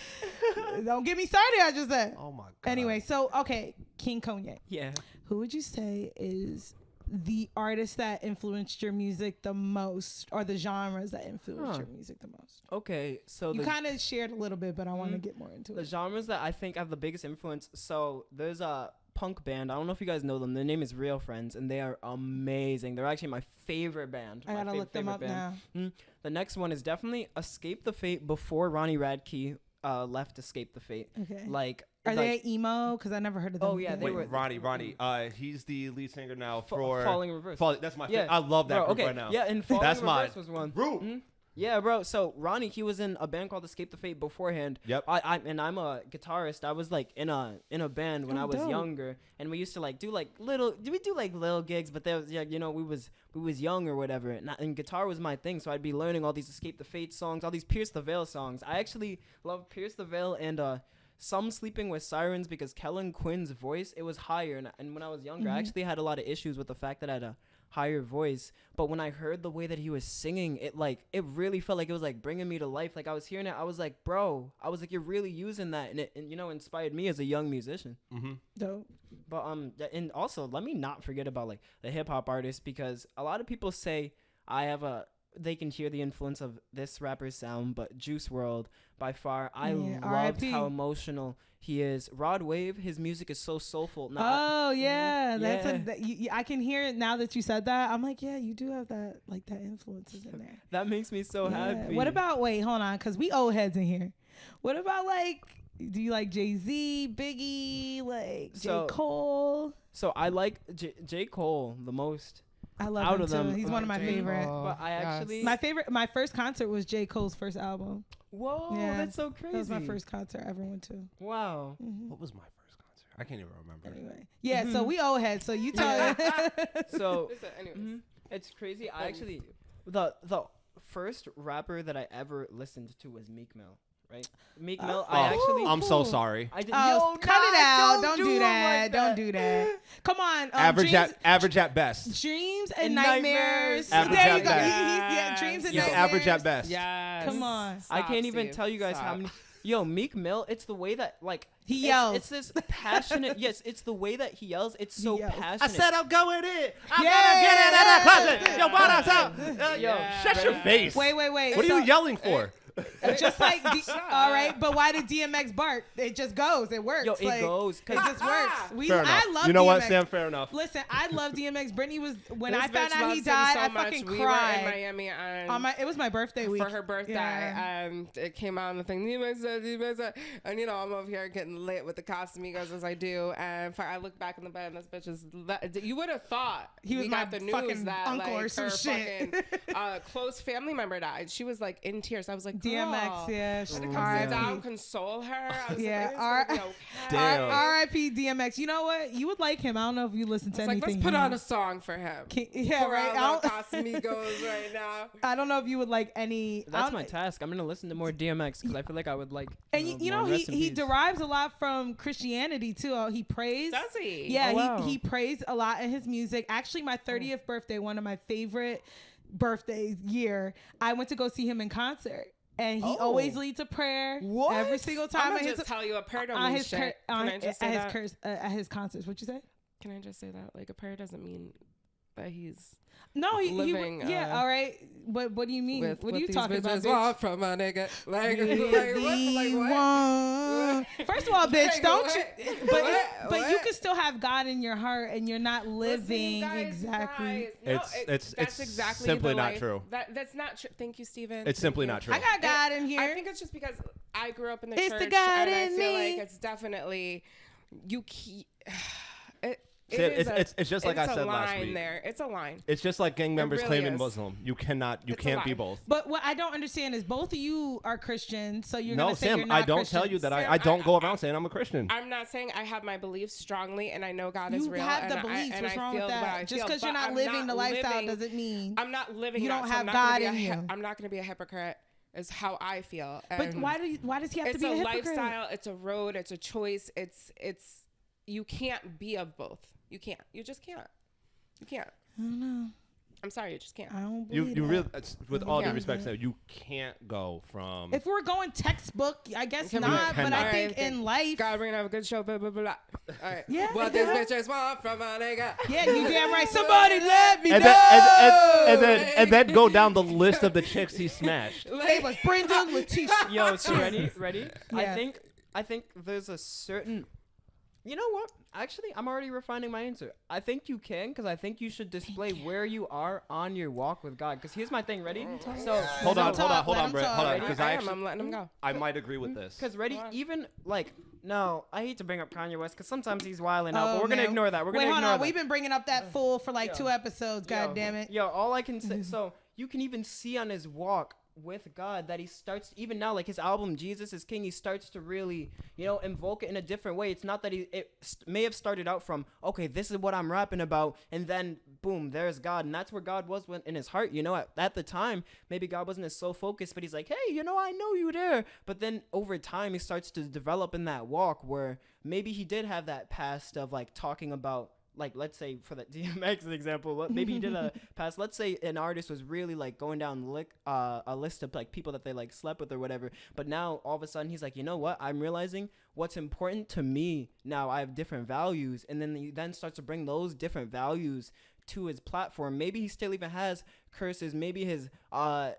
Don't get me started, I just said. Oh my god. Anyway, so okay, King Konye. Yeah. Who would you say is the artist that influenced your music the most, or the genres that influenced your music the most? Okay, so You the kind of shared a little bit, but I want to get more into the it. genres that I think have the biggest influence. So there's a punk band. I don't know if you guys know them. Their name is Real Friends, and they are amazing. They're actually my favorite band. I gotta look them up now. The next one is definitely Escape the Fate before Ronnie Radke left Escape the Fate. Okay. Like, Are like, they emo? Because I never heard of them. Oh, yeah, they Wait, were- Ronnie. He's the lead singer now for Falling in Reverse. That's my. Yeah. I love that Bro, group okay. right now. Yeah, and Falling That's in my Reverse was one. group. Mhm. Yeah, bro. So Ronnie, he was in a band called Escape the Fate beforehand. Yep. I'm a guitarist. I was like in a band when Oh, I was dope. younger, and we used to like do like little gigs, but there was we was young or whatever, and guitar was my thing. So I'd be learning all these Escape the Fate songs, all these Pierce the Veil songs. I actually love Pierce the Veil and Some Sleeping with Sirens, because Kellen Quinn's voice, it was higher. And when I was younger, I actually had a lot of issues with the fact that I had a higher voice. But when I heard the way that he was singing, it really felt like it was like bringing me to life. Like I was hearing it, I was like, bro, I was like, you're really using that. And it, inspired me as a young musician. Dope. But and also let me not forget about like the hip hop artists, because a lot of people say they can hear the influence of this rapper's sound, but Juice WRLD by far, I loved how emotional he is. Rod Wave, his music is so soulful. I can hear it now that you said that. I'm like, yeah, you do have that influences in there. That makes me so happy. What about hold on, because we old heads in here. What about do you like Jay-Z, Biggie, J. Cole? So I like J. Cole the most. I love out him of too. them. He's one of my favorite. But I actually my first concert was J. Cole's first album. Whoa, that's so crazy. That was my first concert I ever went to. Wow. What was my first concert? I can't even remember. Anyway, yeah. So we old heads. So you tell. So it's crazy. I actually the first rapper that I ever listened to was Meek Mill. Right, Meek Mill. I'm so sorry. I did. Cut it out! Don't do that! Like don't do that! Come on. Average at best. Dreams and nightmares. Average there at you go. best. Dreams and He's nightmares. average at best. Yes. Come on. I can't even tell you guys how many. Yo, Meek Mill. It's the way that he yells. It's this passionate. Yes, it's the way that he yells. It's so passionate. I said I'm going in. I'm gonna get it at a closet. Yo, what up? Yo, shut your face. Wait. What are you yelling for? Just like all right, but why did DMX bark? It just goes. It works. Yo, it goes. It just works. Fair enough. I love you know DMX. what, Sam? Fair enough. Listen, I love DMX. Brittany was when This I found bitch out he loves him died. so I much. fucking We cried. were in Miami it was my birthday week for her birthday, and it came out on the thing. And I'm over here getting lit with the Casamigos as I do. And I look back in the bed, and this bitch is. You would have thought he was we my got the news fucking that uncle or her some shit. fucking close family member died. She was like in tears. I was like, DMX, yeah. Come sit down, console her. I was R.I.P. DMX. You know what? You would like him. I don't know if you listen to anything. Let's put on a song for him. Right. Casamigos right now. I don't know if you would like any. That's my task. I'm gonna listen to more DMX because I feel like I would like. And he derives a lot from Christianity too. He prays. Does he? Yeah, he prays a lot in his music. Actually, my 30th birthday, one of my favorite birthdays year, I went to go see him in concert. And he always leads a prayer every single time. I'm gonna just tell you a prayer don't mean shit. At his concerts. What'd you say? Can I just say that? Like, a prayer doesn't mean that he's living. All right. What do you mean? What are you talking about, bitch? From a nigga. Like what? First of all, bitch, don't you? But you can still have God in your heart, and you're not living exactly. It's exactly simply not true. That's not true. Thank you, Steven. It's simply not true. I got God in here. I think it's just because I grew up in the church. It's the God and in I feel me. like it's definitely you keep. It's just like I said last week. It's a line. It's just like gang members really claiming is. Muslim. You can't be both. But what I don't understand is both of you are Christian, so you're gonna say Sam, you're not I don't Christians. tell you that I don't go around saying I'm a Christian. I'm not saying I have my beliefs strongly, and I know God is You real. have the and beliefs. What's I wrong feel with what I that? Just feel, because you're but not I'm living the lifestyle living- doesn't mean I'm not living. you that, don't so have I'm not God gonna be in you. I'm not going to be a hypocrite. Is how I feel. But And why does he have to it's be a a hypocrite? lifestyle. It's a road. It's a choice. It's you can't be of both. You can't. You just can't. You can't. I don't know. I'm sorry, you just can't. I don't You believe you that. really, with all due Yeah. respect, Sam, you can't go from. If we're going textbook, I guess Can we- not. But I cannot. think in life, God, we're gonna have a good show. Blah blah blah. All right. Yeah. What these bitches want from a nigga. yeah, you damn right. Somebody let me and know. then then go down the list of the chicks he smashed. It was Brenda, Letitia. Yo, so ready? Yeah. I think there's a certain. You know what? Actually, I'm already refining my answer. I think you can, because I think you should display where you are on your walk with God. Because here's my thing. Ready? So Hold on, Let him Brett. talk. Hold on, I because am letting him go. I might agree with this. Because ready, even like, no, I hate to bring up Kanye West because sometimes he's wilding Oh, out, but we're gonna man. ignore that. We're gonna Wait, hold ignore on. that. We've been bringing up that fool for like 2 episodes. God damn it. Yo, all I can say, so you can even see on his walk with God that he starts, even now, like his album Jesus is King, he starts to really, invoke it in a different way. It's not that may have started out from, okay, this is what I'm rapping about, and then boom, there's God. And that's where God was in his heart. At the time, maybe God wasn't as so focused, but he's like, hey, I know you there. But then over time, he starts to develop in that walk where maybe he did have that past of like talking about, like, let's say for the DMX example, maybe he did a past. Let's say an artist was really like going down a list of like people that they like slept with or whatever. But now all of a sudden he's like, you know what? I'm realizing what's important to me now. I have different values, and then he then starts to bring those different values to his platform. Maybe he still even has curses. Maybe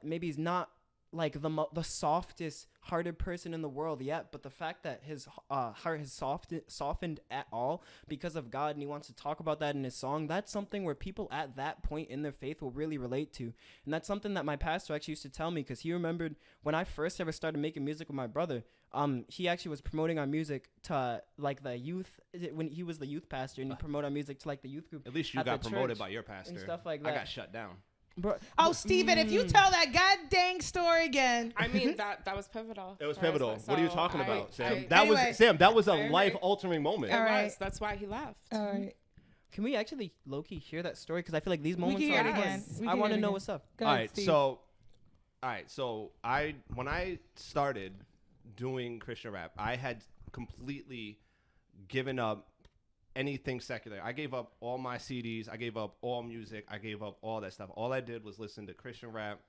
maybe he's not like the softest hearted person in the world yet, but the fact that his heart has softened at all because of God, and he wants to talk about that in his song, that's something where people at that point in their faith will really relate to. And that's something that my pastor actually used to tell me, because he remembered when I first ever started making music with my brother. He actually was promoting our music to like the youth when he was the youth pastor, and he promoted our music to like the youth group. At least you got promoted by your pastor and stuff like that. I got shut down. Bro, Oh, Steven, if you tell that god dang story again. I mean, that was pivotal. It was for us. pivotal. So what are you talking about, Sam? Anyway. That was a I agree. life-altering moment. All It right. was. That's why he left. All right. can we actually low-key hear that story? Because I feel like these moments can hear are it again. We I can want hear to it know again. what's up. Go All ahead, right, Steve. so when I started doing Christian rap, I had completely given up anything secular. I gave up all my CDs. I gave up all music. I gave up all that stuff. All I did was listen to Christian rap.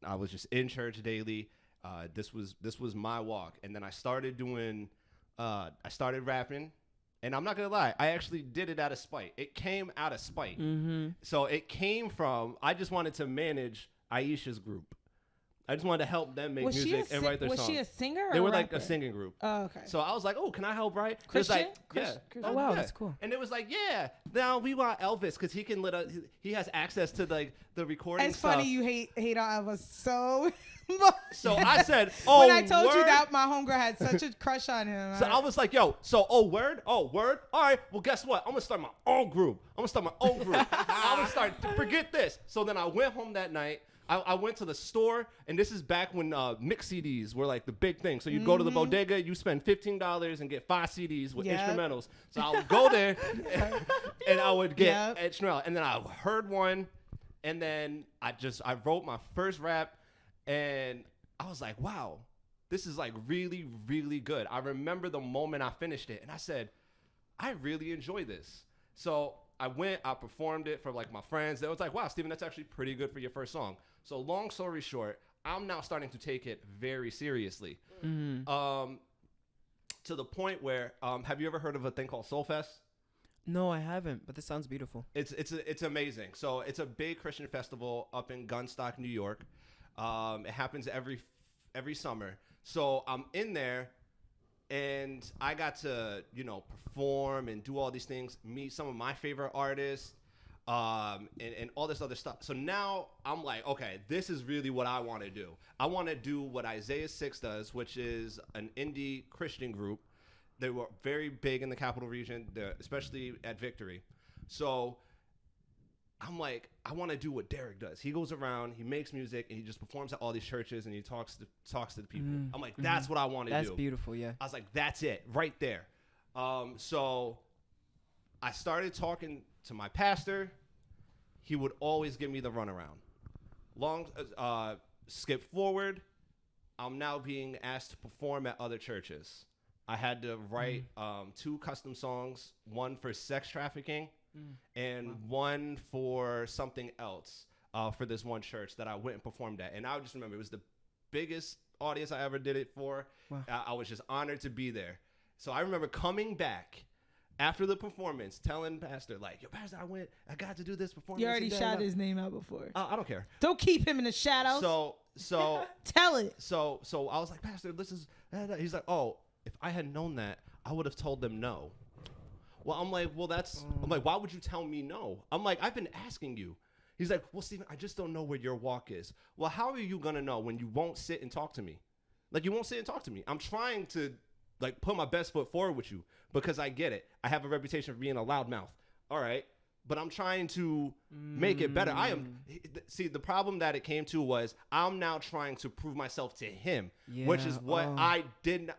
I was just in church daily. This was my walk. And then I started doing, I started rapping. And I'm not going to lie, I actually did it out of spite. It came out of spite. Mm-hmm. So it came from, I just wanted to manage Aisha's group. I just wanted to help them make music and write their songs. Was she a singer or They were rapper? like a singing group. Oh, okay. So I was like, oh, can I help write? Christian? Yeah. Christian? Oh, wow, Yeah. that's cool. And it was like, yeah, now we want Elvis because he can he has access to the recording It's stuff. funny you hate on Elvis so much. So I said, oh, when I told you word? that my homegirl had such a crush on him. So I was like, yo, oh, word? All right, well, guess what? I'm going to start my own group. I'm going to start, forget this. So then I went home that night. I went to the store, and this is back when mix CDs were like the big thing. So you'd go to the bodega, you spend $15 and get 5 CDs with instrumentals. So I would go there, and I would get instrumental. And then I heard one, and then I wrote my first rap, and I was like, wow, this is like really, really good. I remember the moment I finished it, and I said, I really enjoy this. So I performed it for like my friends. They was like, wow, Steven, that's actually pretty good for your first song. So long story short, I'm now starting to take it very seriously. Mm-hmm. To the point where, have you ever heard of a thing called Soul Fest? No, I haven't, but this sounds beautiful. It's amazing. So it's a big Christian festival up in Gunstock, New York. It happens every summer. So I'm in there, and I got to perform and do all these things, meet some of my favorite artists, and all this other stuff. So now I'm like, okay, this is really what I want to do. I want to do what Ep6 does, which is an indie Christian group. They were very big in the capital region, especially at Victory. So I'm like, I want to do what Derek does. He goes around, he makes music, and he just performs at all these churches, and he talks to the people. I'm like, that's what I want to do. That's beautiful, yeah. I was like, that's it, right there. So I started talking to my pastor. He would always give me the runaround. Skip forward, I'm now being asked to perform at other churches. I had to write 2 custom songs, one for sex trafficking and one for something else for this one church that I went and performed at. And I just remember it was the biggest audience I ever did it for. Wow. I was just honored to be there. So I remember coming back after the performance, telling pastor, like, yo, pastor, I got to do this performance. You already shouted his name out before. I don't care. Don't keep him in the shadows. So Tell it. So I was like, pastor, this is, he's like, oh, if I had known that, I would have told them no. Well, I'm like, I'm like, why would you tell me no? I'm like, I've been asking you. He's like, well, Steven, I just don't know where your walk is. Well, how are you going to know when you won't sit and talk to me? Like, you won't sit and talk to me. I'm trying to, like, put my best foot forward with you because I get it. I have a reputation for being a loudmouth. All right. But I'm trying to make it better. see, the problem that it came to was I'm now trying to prove myself to him, which is what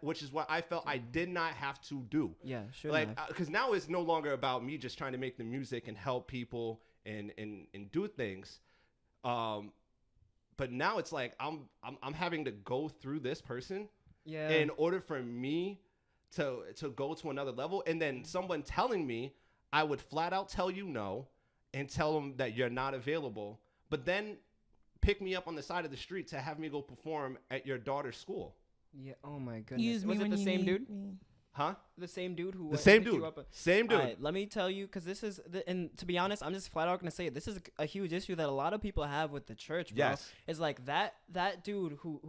which is what I felt I did not have to do. Yeah, sure. Like, because now it's no longer about me just trying to make the music and help people and do things. But now it's like I'm having to go through this person in order for me to go to another level, and then someone telling me I would flat out tell you no and tell them that you're not available, but then pick me up on the side of the street to have me go perform at your daughter's school. Yeah. Oh my goodness. Was it the same dude? Huh? The same dude who the same picked dude. You up Same dude. All right, let me tell you, because this is and to be honest, I'm just flat out gonna say it. This is a huge issue that a lot of people have with the church, bro. Yes. It's like that dude who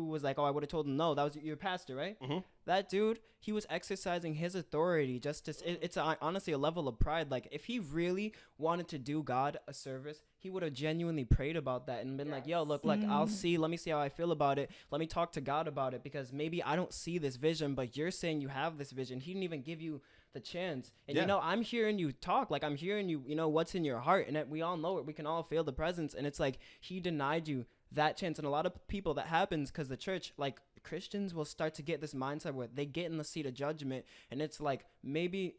was like, oh, I would have told him no. That was your pastor, right? Mm-hmm. That dude, he was exercising his authority just to. It's honestly a level of pride. Like, if he really wanted to do God a service, he would have genuinely prayed about that and been like, yo, look, let me see how I feel about it. Let me talk to God about it, because maybe I don't see this vision, but you're saying you have this vision. He didn't even give you the chance. And, I'm hearing you talk. Like, I'm hearing you, what's in your heart. And we all know it. We can all feel the presence. And it's like, he denied you that chance. And a lot of people, that happens because the church, like, Christians will start to get this mindset where they get in the seat of judgment, and it's like maybe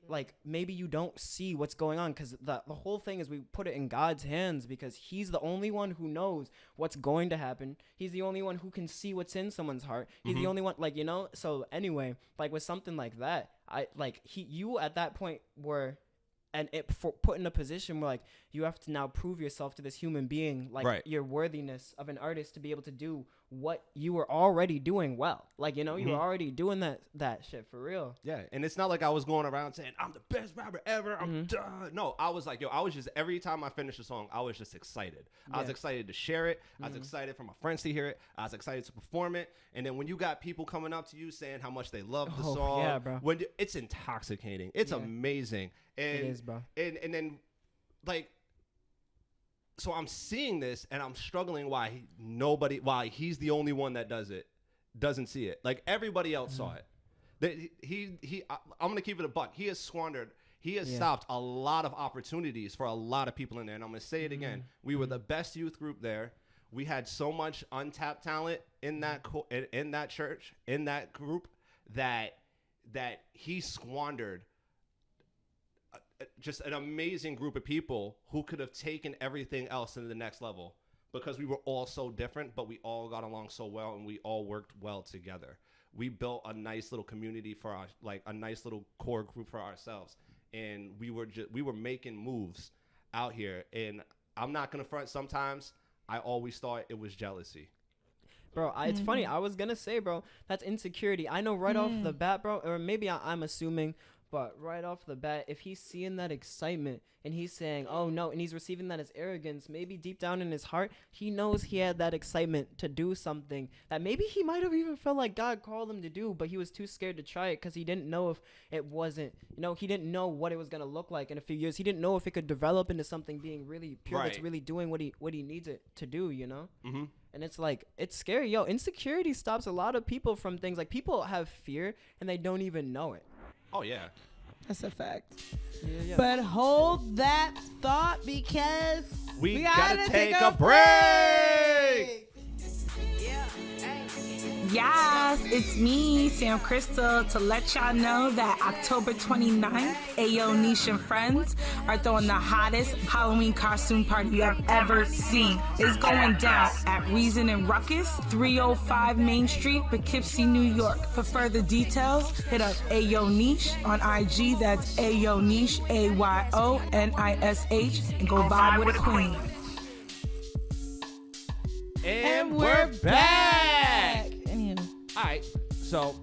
you don't see what's going on, because the whole thing is we put it in God's hands, because he's the only one who knows what's going to happen. He's the only one who can see what's in someone's heart. He's the only one, so anyway, like with something like that, you at that point were, and it put in a position where, like, you have to now prove yourself to this human being, like your worthiness of an artist to be able to do what you were already doing well. Like, you were already doing that shit for real. Yeah, and it's not like I was going around saying I'm the best rapper ever. I'm done. No, I was like, I was just, every time I finished a song, I was just excited. I was excited to share it. I was excited for my friends to hear it. I was excited to perform it. And then when you got people coming up to you saying how much they love the song, yeah, bro. It's intoxicating. It's amazing. And, it is, bro. And then, like, so I'm seeing this and I'm struggling why he's the only one that doesn't see it. Like, everybody else saw it. I'm gonna keep it a buck. He has stopped a lot of opportunities for a lot of people in there. And I'm gonna say it again. We were the best youth group there. We had so much untapped talent in that in that church, in that group, that he squandered just an amazing group of people who could have taken everything else to the next level, because we were all so different, but we all got along so well and we all worked well together. We built a nice little community for our, like, a nice little core group for ourselves. And we were making moves out here. And I'm not going to front, sometimes I always thought it was jealousy. Bro, it's funny. I was going to say, bro, that's insecurity. I know right off the bat, bro, or maybe I'm assuming, but right off the bat, if he's seeing that excitement and he's saying, oh no, and he's receiving that as arrogance, maybe deep down in his heart, he knows he had that excitement to do something that maybe he might have even felt like God called him to do, but he was too scared to try it because he didn't know if it wasn't, he didn't know what it was going to look like in a few years. He didn't know if it could develop into something being really pure, that's really doing what he needs it to do, Mm-hmm. And it's like, it's scary. Insecurity stops a lot of people from things. Like, people have fear and they don't even know it. Oh, yeah. That's a fact. Yeah. But hold that thought, because we gotta take a break. Yes, it's me, Sam Crystal, to let y'all know that October 29th, Ayo Niche and friends are throwing the hottest Halloween costume party you have ever seen. It's going down at Reason and Ruckus, 305 Main Street, Poughkeepsie, New York. For further details, hit up Ayo Niche on IG. That's Ayo Niche, AYONISH, and go vibe with a queen. And we're back. All right, so,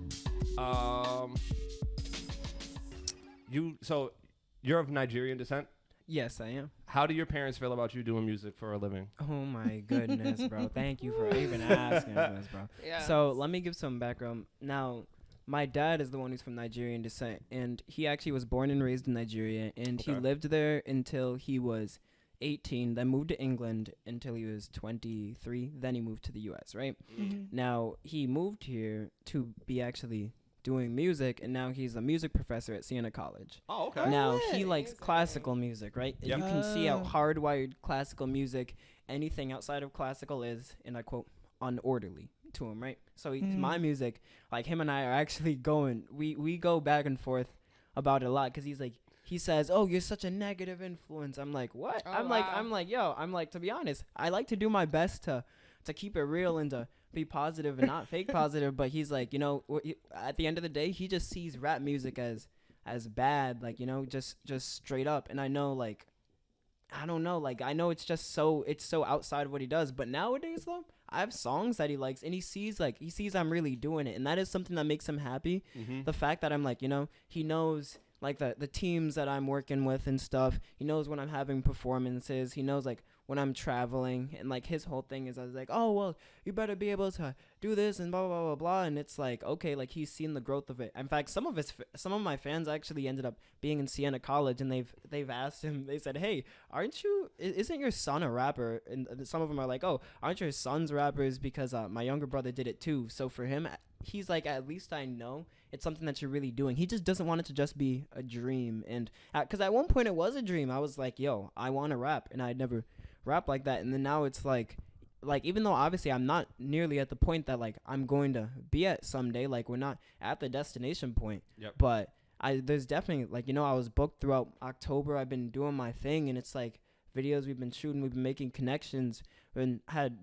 you're of Nigerian descent? Yes, I am. How do your parents feel about you doing music for a living? Oh my goodness, bro. Thank you for even asking this, bro. Yeah. So let me give some background. Now, my dad is the one who's from Nigerian descent, and he actually was born and raised in Nigeria, and he lived there until he was 18, then moved to England until he was 23, then he moved to the US, right? Now, he moved here to be actually doing music, and now he's a music professor at Siena College. Oh, okay. Now yeah. he likes classical music, right? And Yep. you can see how Oh. hardwired classical music, anything outside of classical is, and I quote, unorderly to him, right? So my music, like him and I are actually we go back and forth about it a lot, because he says, oh, you're such a negative influence. I'm like, what? Oh, I'm like, to be honest, I like to do my best to keep it real and to be positive and not fake positive. But he's like, at the end of the day, he just sees rap music as bad, like, just straight up. And I know, like, I don't know, like, I know it's so outside of what he does. But nowadays, though, I have songs that he likes, and he sees I'm really doing it, and that is something that makes him happy. Mm-hmm. The fact that I'm like, he knows, like, the teams that I'm working with and stuff. He knows when I'm having performances. He knows, like, when I'm traveling. And, like, his whole thing is, I was like, oh, well, you better be able to do this and blah, blah, blah, blah. And it's like, okay, like, he's seen the growth of it. In fact, some of my fans actually ended up being in Siena College, and they've asked him, they said, hey, isn't your son a rapper? And some of them are like, oh, aren't your sons rappers? Because my younger brother did it too. So for him, he's like, at least I know it's something that you're really doing. He just doesn't want it to just be a dream. And because at one point it was a dream. I was like, yo, I want to rap, and I'd never rap like that. And then now it's like even though obviously I'm not nearly at the point that, like, I'm going to be at someday, like, we're not at the destination point. Yep. But there's definitely, like, I was booked throughout October. I've been doing my thing, and it's like videos we've been shooting, we've been making connections, and had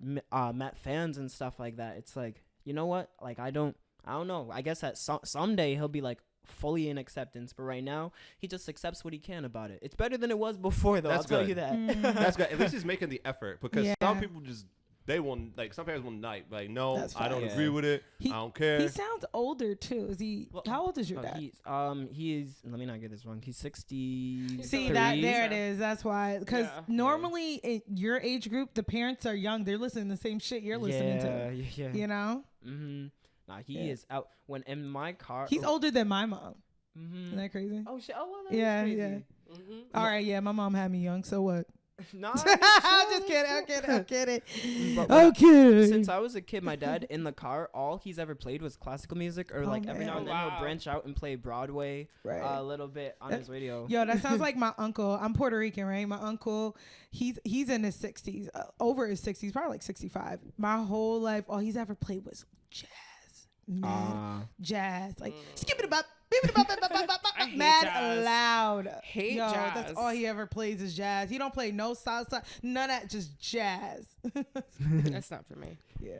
met fans and stuff like that. It's like, you know what? Like, I don't know. I guess that someday he'll be, like, fully in acceptance, but right now he just accepts what he can about it. It's better than it was before, though. That's I'll tell good. you that. That's good. At least he's making the effort, because Yeah. some people just, they won't, like, some parents will not, like, no, That's I don't fine. agree with it. He- I don't care. He sounds older too. Is he? How old is your dad? He's let me not get this wrong. He's 60. See that there it is. That's why. Because Yeah. normally in your age group, the parents are young. They're listening to the same shit you're listening to. Yeah. You know, Mm-hmm. Nah, he Yeah. is out when in my car. he's older than my mom. Mm-hmm. Isn't that crazy? Oh shit! Oh well, that Yeah, is crazy. yeah. Mm-hmm. All right, yeah. My mom had me young. So what? Nah, I'm just kidding. I'm kidding. But Okay. Since I was a kid, my dad in the car, all he's ever played was classical music, or like every man. now and then Wow. he'll branch out and play Broadway Right. a little bit on his radio. Yo, that sounds like my uncle. I'm Puerto Rican, right? My uncle, he's in his 60s, over his 60s, probably like 65. My whole life, all he's ever played was jazz. Mad jazz. Like, skip it about. I hate Mad jazz. loud. Hate Yo, jazz. that's all he ever plays is jazz. He don't play no salsa, none of that, just jazz. That's not for me. Yeah.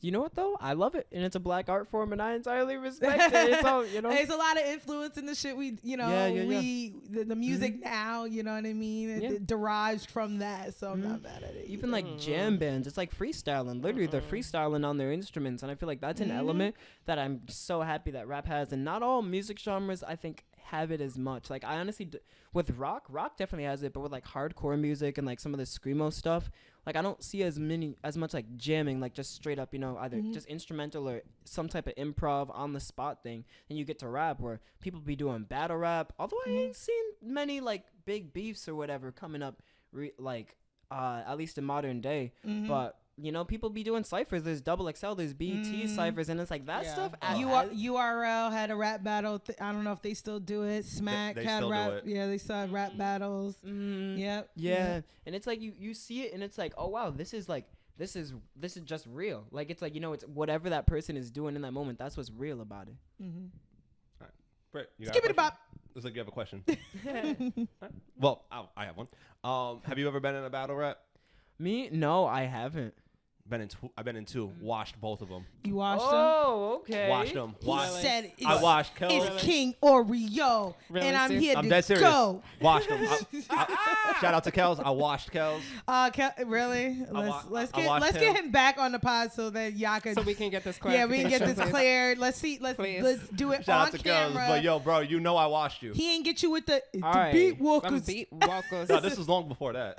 You know what though? I love it, and it's a black art form, and I entirely respect it. It's all, There's a lot of influence in the shit we, the music now, you know what I mean? It derives from that, so I'm not mad at it. Even like jam bands, it's like freestyling. Literally, they're freestyling on their instruments, and I feel like that's an element that I'm so happy that rap has. And not all music genres, I think, have it as much. Like, I honestly, with rock definitely has it, but with like hardcore music and like some of the screamo stuff, like I don't see as much like jamming, like just straight up, either just instrumental or some type of improv on the spot thing. And you get to rap where people be doing battle rap. Although I ain't seen many like big beefs or whatever coming up, at least in modern day. But people be doing ciphers. There's Double XL, there's BET ciphers, and it's like that stuff. URL had a rap battle. I don't know if they still do it. Smack They had still do rap. it. Yeah, they still had rap battles. Yep. Yeah, and it's like you see it, and it's like, oh wow, this is just real. Like it's like it's whatever that person is doing in that moment. That's what's real about it. Britt, you got Skip a it question? bop. Looks like you have a question. Well, I have one. Have you ever been in a battle rap? Me? No, I haven't. I've been in two. Washed both of them. You watched them? Oh, okay. Washed them. He said I washed Kel. it's King Oreo, Really and I'm serious? here I'm to dead serious. go. Washed them. Shout out to Kels. I washed Kels. Really? Let's watched get him. him back on the pod so that y'all can. So we can get this yeah, we can get this please. cleared. Let's see. Let's Please. do it Shout on out to camera. Kels. But yo, bro, I washed you. He ain't get you with the right. beat Some walkers. beat walkers. No, this was long before that.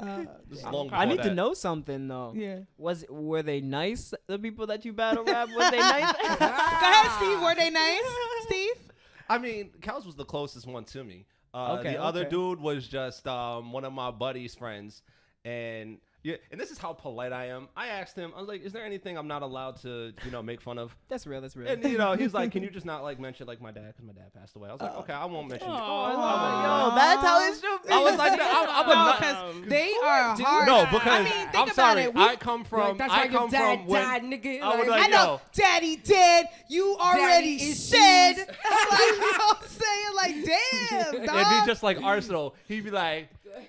This is long before I need that. to know something though. Yeah. Were they nice? The people that you battle rap, was they nice? Go ahead, Steve. Were they nice, Steve? I mean, Kels was the closest one to me. The other dude was just one of my buddy's friends, and Yeah, and this is how polite I am. I asked him, I was like, is there anything I'm not allowed to, make fun of? That's real. That's real. And, he's like, can you just not, mention, my dad, because my dad passed away. I was like, okay, I won't mention it. Yo, that's how it should be. I was like, I would not. because they are hard. No, because I mean, think I'm about sorry. it. I come from, That's why your dad died, when, nigga. I would Like, like, I know, Daddy dead. You already issues. said. Like, you know what I'm saying? Like, damn, dog. and he just like Arsenal. He'd be like,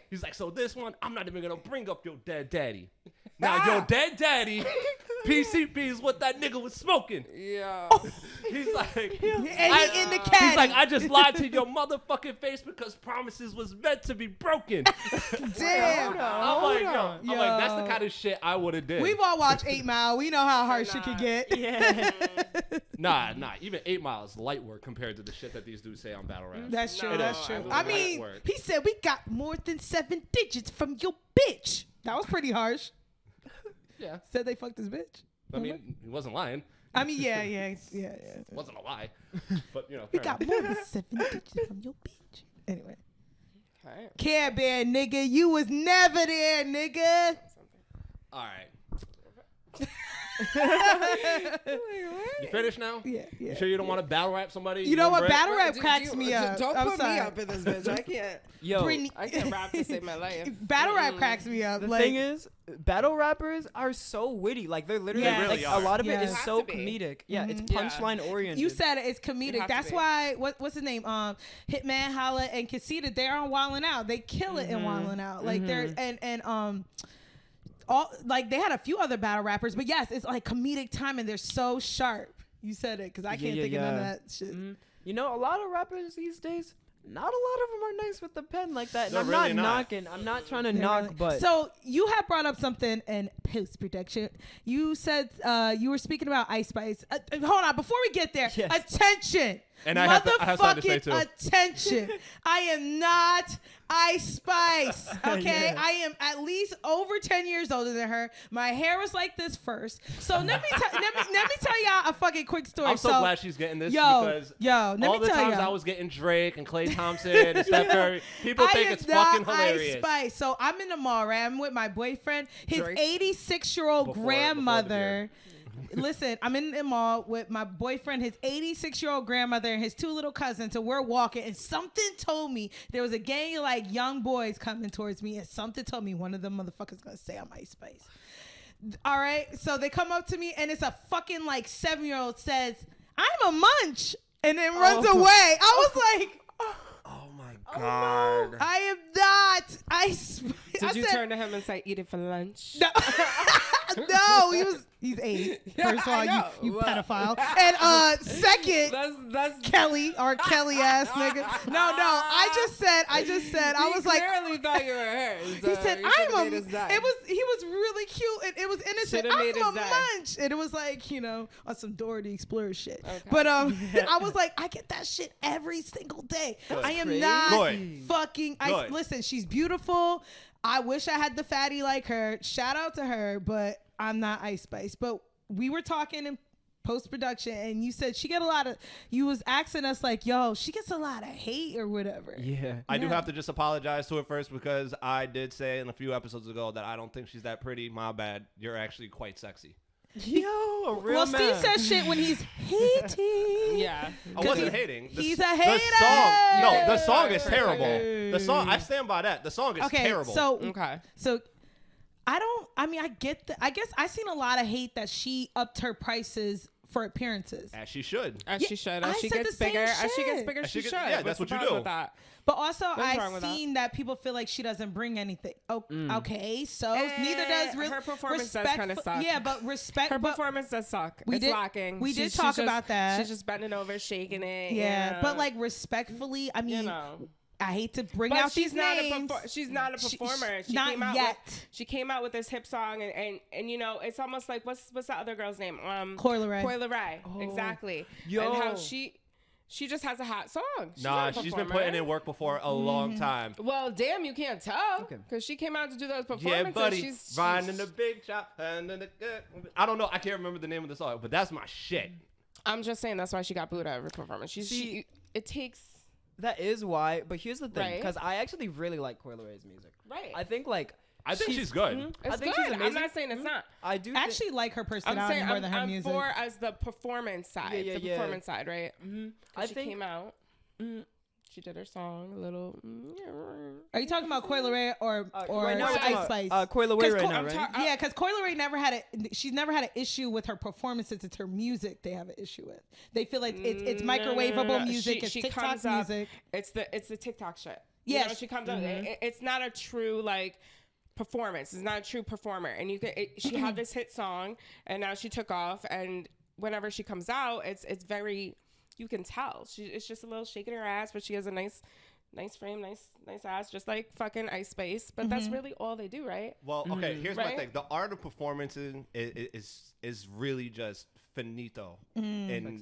he's like, so this one, I'm not even gonna bring up your dead daddy. Now your dead daddy, PCP is what that nigga was smoking. Yeah. He's like, and he in the caddy. he's like, I just lied to your motherfucking face because promises was meant to be broken. damn. I'm like, that's the kind of shit I would have did. We've all watched 8 Mile. We know how hard shit can get. Yeah. Nah. Even 8 Mile is light work compared to the shit that these dudes say on battle rap. That's true. No, That's true. I I believe mean, that word. he said we got more than 7 digits from your bitch. That was pretty harsh. Yeah. Said they fucked his bitch. I mean, he wasn't lying. I mean, yeah. It wasn't a lie. But, We fair got enough. more than 7 digits from your bitch. Anyway. Okay. Care Bear, nigga. You was never there, nigga. All right. You finished now? Yeah. You sure you don't want to battle rap somebody? You know what? want bread? Battle rap cracks me up. Don't I'm put sorry. me up in this bitch. I can't. Yo, Brittany- I can't rap to save my life. Battle rap cracks me up. the like, thing is, battle rappers are so witty. Like they're literally Yes. They really like are. a lot of Yes. it is It has so to be. comedic. Yeah, it's Yeah. punchline oriented. you said it, it's It comedic. has That's to be. why what's his name? Hitman, Holla, and Casita, they're on Wildin' Out. They kill it in Wildin' Out. Like they're and all like they had a few other battle rappers, but yes, it's like comedic timing. They're so sharp. You said it because I can't think of none of that shit. You know, a lot of rappers these days, not a lot of them are nice with the pen like that. And They're I'm really not not. knocking. I'm not trying to knock, but So you have brought up something in post production. You said you were speaking about Ice Spice. Hold on, before we get there, Yes. attention. And I have something to say, too. Attention. I am not Ice Spice. Okay, Yeah. I am at least over 10 years older than her. My hair was like this first. So let me tell y'all a fucking quick story. I'm so glad she's getting this yo, because let all me the tell times y'all. I was getting Drake and Klay Thompson and Steph Curry, people I think am it's not fucking hilarious. Ice Spice. So I'm in the mall, right? I'm with my boyfriend, his Drake. 86-year-old Before the grandmother. Listen, I'm in the mall with my boyfriend, his 86-year-old grandmother, and his 2 little cousins, and we're walking, and something told me there was a gang of like young boys coming towards me, and something told me one of them motherfuckers gonna say I'm Ice Spice. All right, so they come up to me, and it's a fucking like 7-year-old says, "I'm a munch," and then runs away. I was like, Oh my god. I am not Ice Spice. Did I you said, turn to him and say, "Eat it for lunch"? No, no, he's 8. First of all, I know. you Well. pedophile. And second, That's Kelly or Kelly ass nigga. No, I just said, I was like, clearly thought you were her. he said, you I'm should've a, made us die. he was really cute and it was innocent. Should've made I'm a us die. munch. And it was like, on some Dora the Explorer shit. Okay. But I was like, I get that shit every single day. I am not Good. fucking, Good. listen, she's beautiful. I wish I had the fatty like her. Shout out to her, but I'm not Ice Spice. But we were talking in post-production and you said you was asking us like, yo, she gets a lot of hate or whatever. yeah. I do have to just apologize to her first because I did say in a few episodes ago that I don't think she's that pretty. My bad. You're actually quite sexy. Yo, a real Well, man. Steve says shit when he's hating. Yeah. I wasn't hating. he's a The hater. the song is Okay. terrible. The song, I stand by that. The song is Okay, terrible. Okay. so I get I guess I seen a lot of hate that she upped her prices for appearances. As she should. As Yeah, she should. I As she said gets the same bigger, as she gets shit. bigger, As she she should. gets- yeah, that's What's what the you problem do. with that? But also Nothing wrong I've with that. seen that people feel like she doesn't bring anything. Oh, okay, so neither does her performance does respect kinda for- suck. Yeah, but respect. Her but- performance does suck. We It's did- lacking. we did She's talk just- about that. She's just bending over, shaking it. yeah, but like respectfully, I mean, you know. I hate to bring But out she's these not names. she's not a performer. She not came out yet. she came out with this hip song and you know it's almost like what's that other girl's name? Coyle Ray. Coyle Ray. Exactly. Yo. And how she just has a hot song. She's Nah, not a she's been performer. putting in work before a long time. Well, damn, you can't tell Okay. because she came out to do those Yeah, performances. buddy. She's Riding the big chop. I don't know. I can't remember the name of the song, but that's my shit. I'm just saying that's why she got booed out of her performance. See- It takes That is why. But here's the thing, Right. because I actually really like Coyle Ray's music. right. I think like I think she's good. I It's think good. she's I'm amazing. not saying it's not. I do Actually, like her I'm personality saying more than her I'm music. for as the performance side. Yeah, the yeah. performance side, right? I She think came out. She did her song a little. Are you talking about Coi Leray or right now we're talking Ice about, Spice? Coi Leray right now, I'm right? Yeah, because Coi Leray never had she's never had an issue with her performances. It's her music they have an issue with. They feel like it's microwavable music. It's TikTok comes up- music. It's the TikTok shit. Yes. You know, she comes up. It's not a true like performance. It's not a true performer. And she had this hit song, and now she took off. And whenever she comes out, it's very. You can tell it's just a little shaking her ass, but she has a nice frame, nice ass, just like fucking Ice Spice. But that's really all they do, right? Well, okay, here's my Right? thing. The art of performance is really just finito in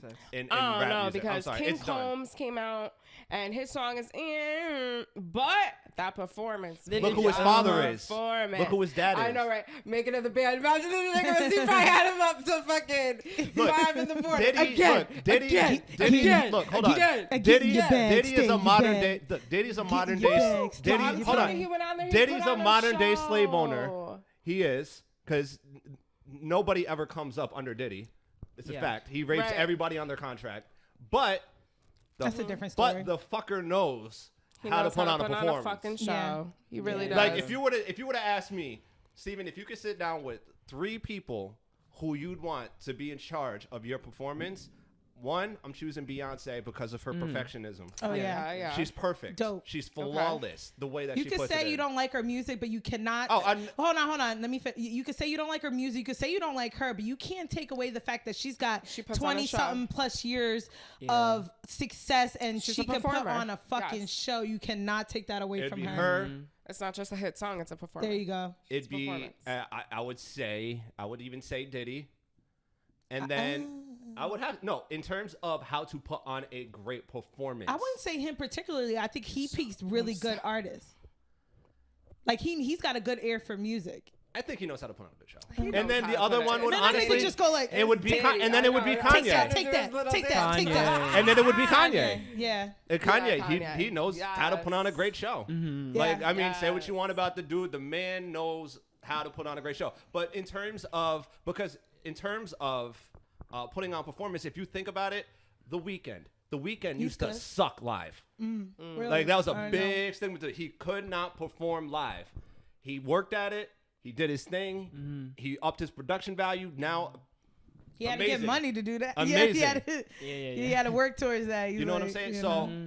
Oh rap no, music. because I'm sorry, King it's done. Combs came out and his song is but that performance. Look who his father is. Look who his dad is. I know, right? Making of the band. Imagine this nigga if I had him up to fucking 5 in the morning. Diddy, look, hold on. Diddy is a modern day. Diddy's a modern day. Diddy, I'm hold telling you, he on. went out there, he Diddy's put a on modern day slave show. owner. He is, because nobody ever comes up under Diddy. It's a fact. He rapes Right. everybody on their contract. But That's a different story. But the fucker knows He how to knows put on a a performance. fucking show. Yeah. He really does. Like if you would have asked me, Steven, if you could sit down with 3 people who you'd want to be in charge of your performance, one, I'm choosing Beyonce because of her perfectionism. Oh yeah. yeah. She's perfect. Dope. She's flawless the way that You she could puts say it you in. don't like her music, but you cannot. Oh, hold on. Let me. You could say you don't like her music. You could say you don't like her, but you can't take away the fact that she's got She puts on a 20-something plus years of success, and She's she a can put performer. on a fucking Yes. show. You cannot take that away It'd from be her. her. It's not just a hit song; it's a performance. There you go. It'd be. performance. I would even say Diddy, and then I would have in terms of how to put on a great performance. I wouldn't say him particularly. I think he picks really good artists. Like he's got a good ear for music. I think he knows how to put on a good show. knows And then how the to other put it. one would And then they honestly could just go like, it would be Diddy, and then I it would be know. Kanye. take that. And then it would be Kanye. Yeah. And Kanye, Kanye. he knows how to put on a great show. Like, Yeah. I mean, say what you want about the dude. The man knows how to put on a great show. But in terms of putting on performance, if you think about it, The Weeknd used to good. suck live. Really? Like, that was I a know. big thing. He could not perform live. He worked at it. He did his thing. He upped his production value. Now, He had to get Amazing. money to do that. Amazing. He had to work towards that. He's you know what I'm like, saying? you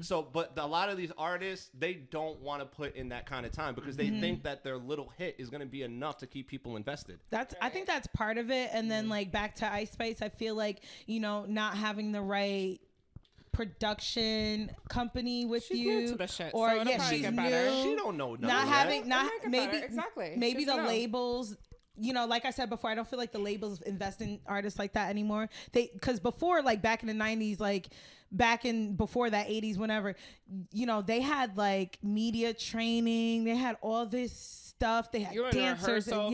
So, know. but a lot of these artists, they don't want to put in that kind of time because they think that their little hit is going to be enough to keep people invested. I think that's part of it. And then like back to Ice Spice, I feel like, not having the right production company with She's you, new to the shit, or so it'll probably she's get new. better. She don't know nothing. Not yet. having, not It'll get maybe better, exactly. Maybe She the doesn't know. labels. Like I said before, I don't feel like the labels invest in artists like that anymore. Because before, like back in the 90s, like before that 80s, whenever, they had like media training, they had all this stuff, they had You're in dancers, rehearsal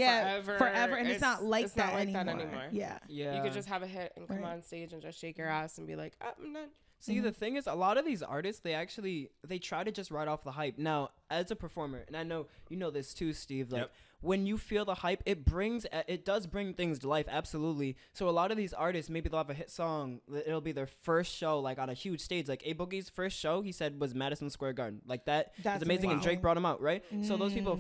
forever, and it's not like that not like anymore. that anymore. Yeah. You could just have a hit and come Right. on stage and just shake your ass and be like, oh, I'm done. See, the thing is, a lot of these artists, they try to just ride off the hype. Now, as a performer, and I know you know this too, Steve, like, Yep. when you feel the hype, it does bring things to life, absolutely. So a lot of these artists, maybe they'll have a hit song, it'll be their first show, like, on a huge stage. Like, A-Boogie's first show, he said, was Madison Square Garden. Like, that is That's amazing, and amazing. Drake brought him out, right? So those people,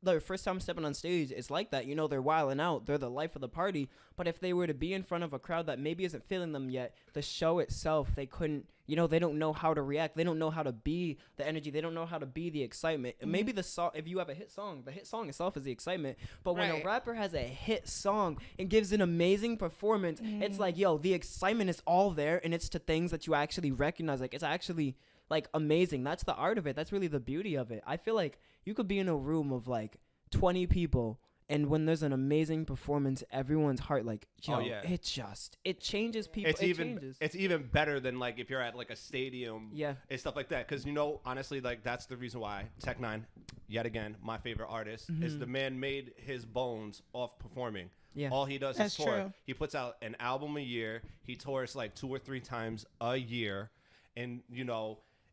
their first time stepping on stage, it's like that. They're wilding out. They're the life of the party. But if they were to be in front of a crowd that maybe isn't feeling them yet, the show itself, they couldn't, they don't know how to react. They don't know how to be the energy. They don't know how to be the excitement. And maybe the song, if you have a hit song, the hit song itself is the excitement. But when a Right. rapper has a hit song and gives an amazing performance, it's like, the excitement is all there, and it's to things that you actually recognize. Like, it's actually like amazing. That's the art of it. That's really the beauty of it. I feel like you could be in a room of like 20 people, and when there's an amazing performance, everyone's heart, like, it changes people. It's even better than like if you're at like a stadium Yeah. and stuff like that. Because honestly, like that's the reason why Tech Nine, yet again, my favorite artist, is the man made his bones off performing. Yeah. All he does That's is tour. true. He puts out an album a year. He tours like 2 or 3 times a year, and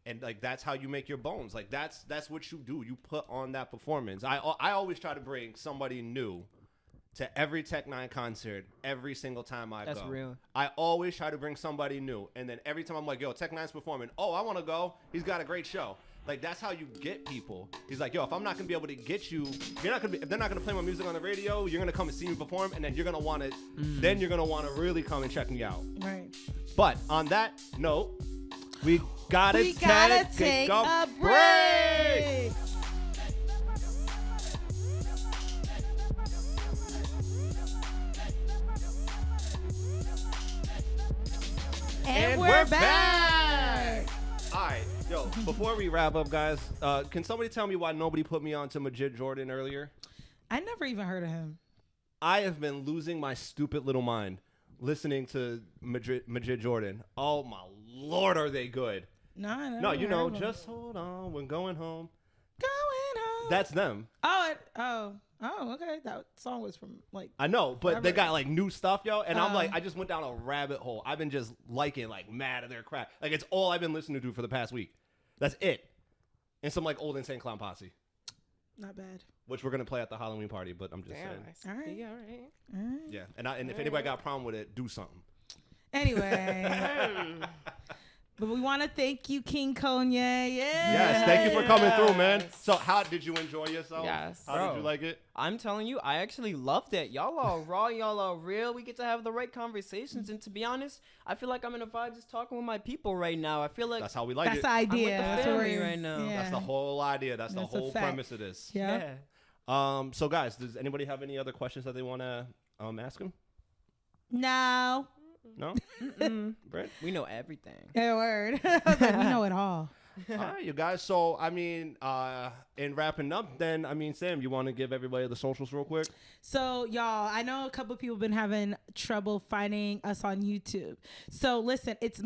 And like that's how you make your bones. Like that's what you do. You put on that performance. I always try to bring somebody new to every Tech 9 concert every single time I go. That's real. I always try to bring somebody new. And then every time I'm like, yo, Tech 9's performing. Oh, I want to go. He's got a great show. Like, that's how you get people. He's like, yo, if I'm not going to be able to get you, if they're not going to play my music on the radio, you're going to come and see me perform. And then you're going to want to, then you're going to want to really come and check me out. Right. But on that note, we gotta take a break. And we're back. All right, yo, before we wrap up, guys, can somebody tell me why nobody put me on to Majid Jordan earlier? I never even heard of him. I have been losing my stupid little mind listening to Majid Jordan. Oh, my Lord, are they good. No, you know, just hold on, we're going home. Going home. That's them. Oh, okay. That song was from like. I know, but forever. they got like new stuff, yo. And I'm like, I just went down a rabbit hole. I've been just liking like mad at their crap. Like it's all I've been listening to for the past week. That's it. And some like old Insane Clown Posse, Not bad. which we're gonna play at the Halloween party. But I'm just saying, All right. Yeah, all right. yeah. And if anybody got a problem with it, do something. Anyway. But we want to thank you, King Konye. Yeah. Yes, thank you for coming through, man. So how did you enjoy yourself? Yes. How did you like it? I'm telling you, I actually loved it. Y'all are raw, y'all are real. We get to have the right conversations. And to be honest, I feel like I'm in a vibe just talking with my people right now. I feel like That's how we like That's it. the idea. I'm with the That's family what right now. Yeah. That's the whole idea. That's the That's a whole fact. premise of this. Yeah. So guys, does anybody have any other questions that they want to ask him? No. No? Brett? we know everything. Yeah, word. I was like, we know it all. All right, you guys. So, I mean, in wrapping up, then, I mean, Sam, you want to give everybody the socials real quick? So, y'all, I know a couple of people been having trouble finding us on YouTube. So, listen, it's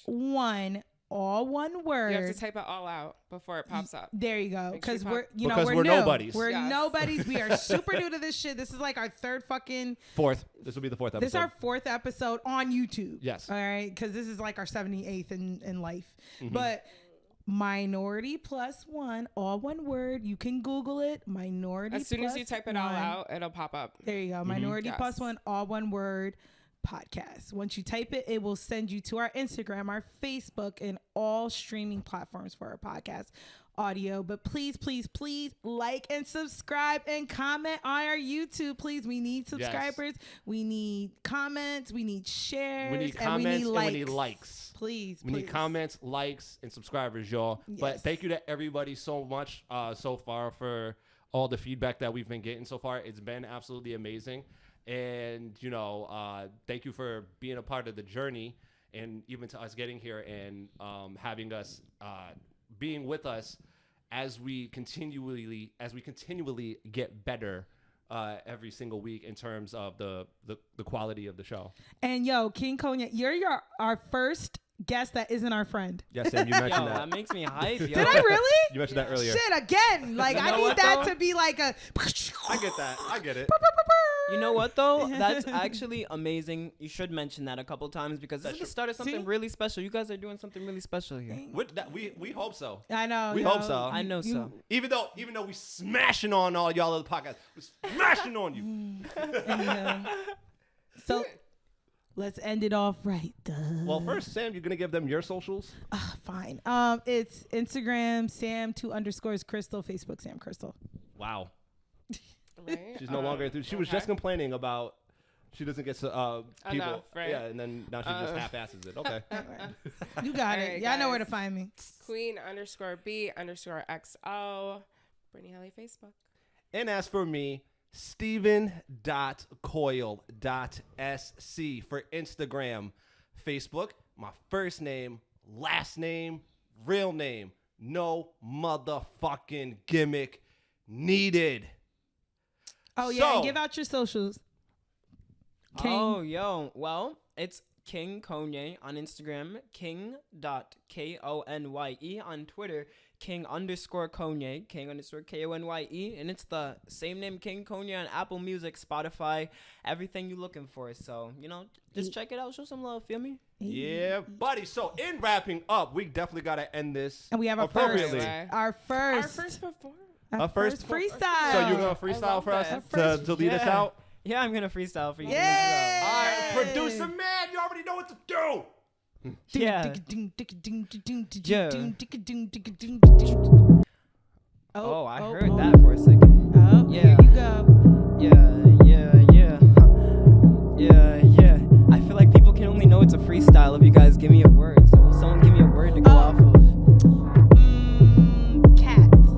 MinorityPlus1, all one word. You have to type it all out before it pops up. There you go. Make sure Because you we're, pop- you know, Because we're new. nobodies. We're Yes. nobodies. We are super new to this shit. This is like our third fucking. Fourth. This will be the fourth episode. This is our fourth episode on YouTube. Yes. All right. Because this is like our 78th in life. But MinorityPlus1, all one word. You can Google it. Minority. As soon as you type it all Plus1. out, it'll pop up. There you go. Minority Yes. Plus One, all one word podcast. Once you type it, it will send you to our Instagram, our Facebook, and all streaming platforms for our podcast audio. But please, please, please like and subscribe and comment on our YouTube. Please, we need subscribers. We need comments. We need shares. We need and comments we need and we need likes. Please, We need please. comments, likes, and subscribers, y'all. But Yes. thank you to everybody so much so far for all the feedback that we've been getting so far. It's been absolutely amazing. And, you know, thank you for being a part of the journey and even to us getting here and having us being with us as we continually get better every single week in terms of the quality of the show. And yo, King Konye, you're our first guest that isn't our friend. Yes, Sam, you mentioned Yo, that. that makes me hype, yo. Did I really? You mentioned that earlier. Shit, again. Like, You I know need what, that though? to be like a. I get that. I get it. You know what though? That's actually amazing. You should mention that a couple times because this is the start of something See? really special. You guys are doing something really special here. With that, we hope so. I know. We yo. hope so. I know so. Even though we smashing on all y'all other podcasts, we're smashing on you. So let's end it off right. Well, first, Sam, you're gonna give them your socials. Fine. It's Instagram Sam2_Crystal, Facebook Sam Crystal. Wow, Right? she's no longer through. She was just complaining about she doesn't get people. Enough, right? Yeah, and then now she just half-asses it. Okay. You got All it. right, Y'all know guys. where to find me. Queen_B_XO. Brittany Helly Facebook. And as for me, Steven.coyle.sc for Instagram, Facebook, my first name, last name, real name. No motherfucking gimmick needed. Oh, yeah. So- And give out your socials. King. Oh, yo. Well, it's King Konye on Instagram, king.konye on Twitter, king_Konye, king_Konye, and it's the same name, King Konye, on Apple Music, Spotify, everything you're looking for. So, just check it out, show some love, feel me? Yeah, buddy. So in wrapping up, we definitely got to end this And we have appropriately. our first freestyle. So you're going to freestyle for us to lead us out? Yeah, I'm going to freestyle for you. Yeah. All right, producer man, you already know what to do. Yeah. Oh, I heard that for a second. Oh, Yeah. Here you go. Yeah. I feel like people can only know it's a freestyle if you guys give me a word. So will someone give me a word to go off of? Cats.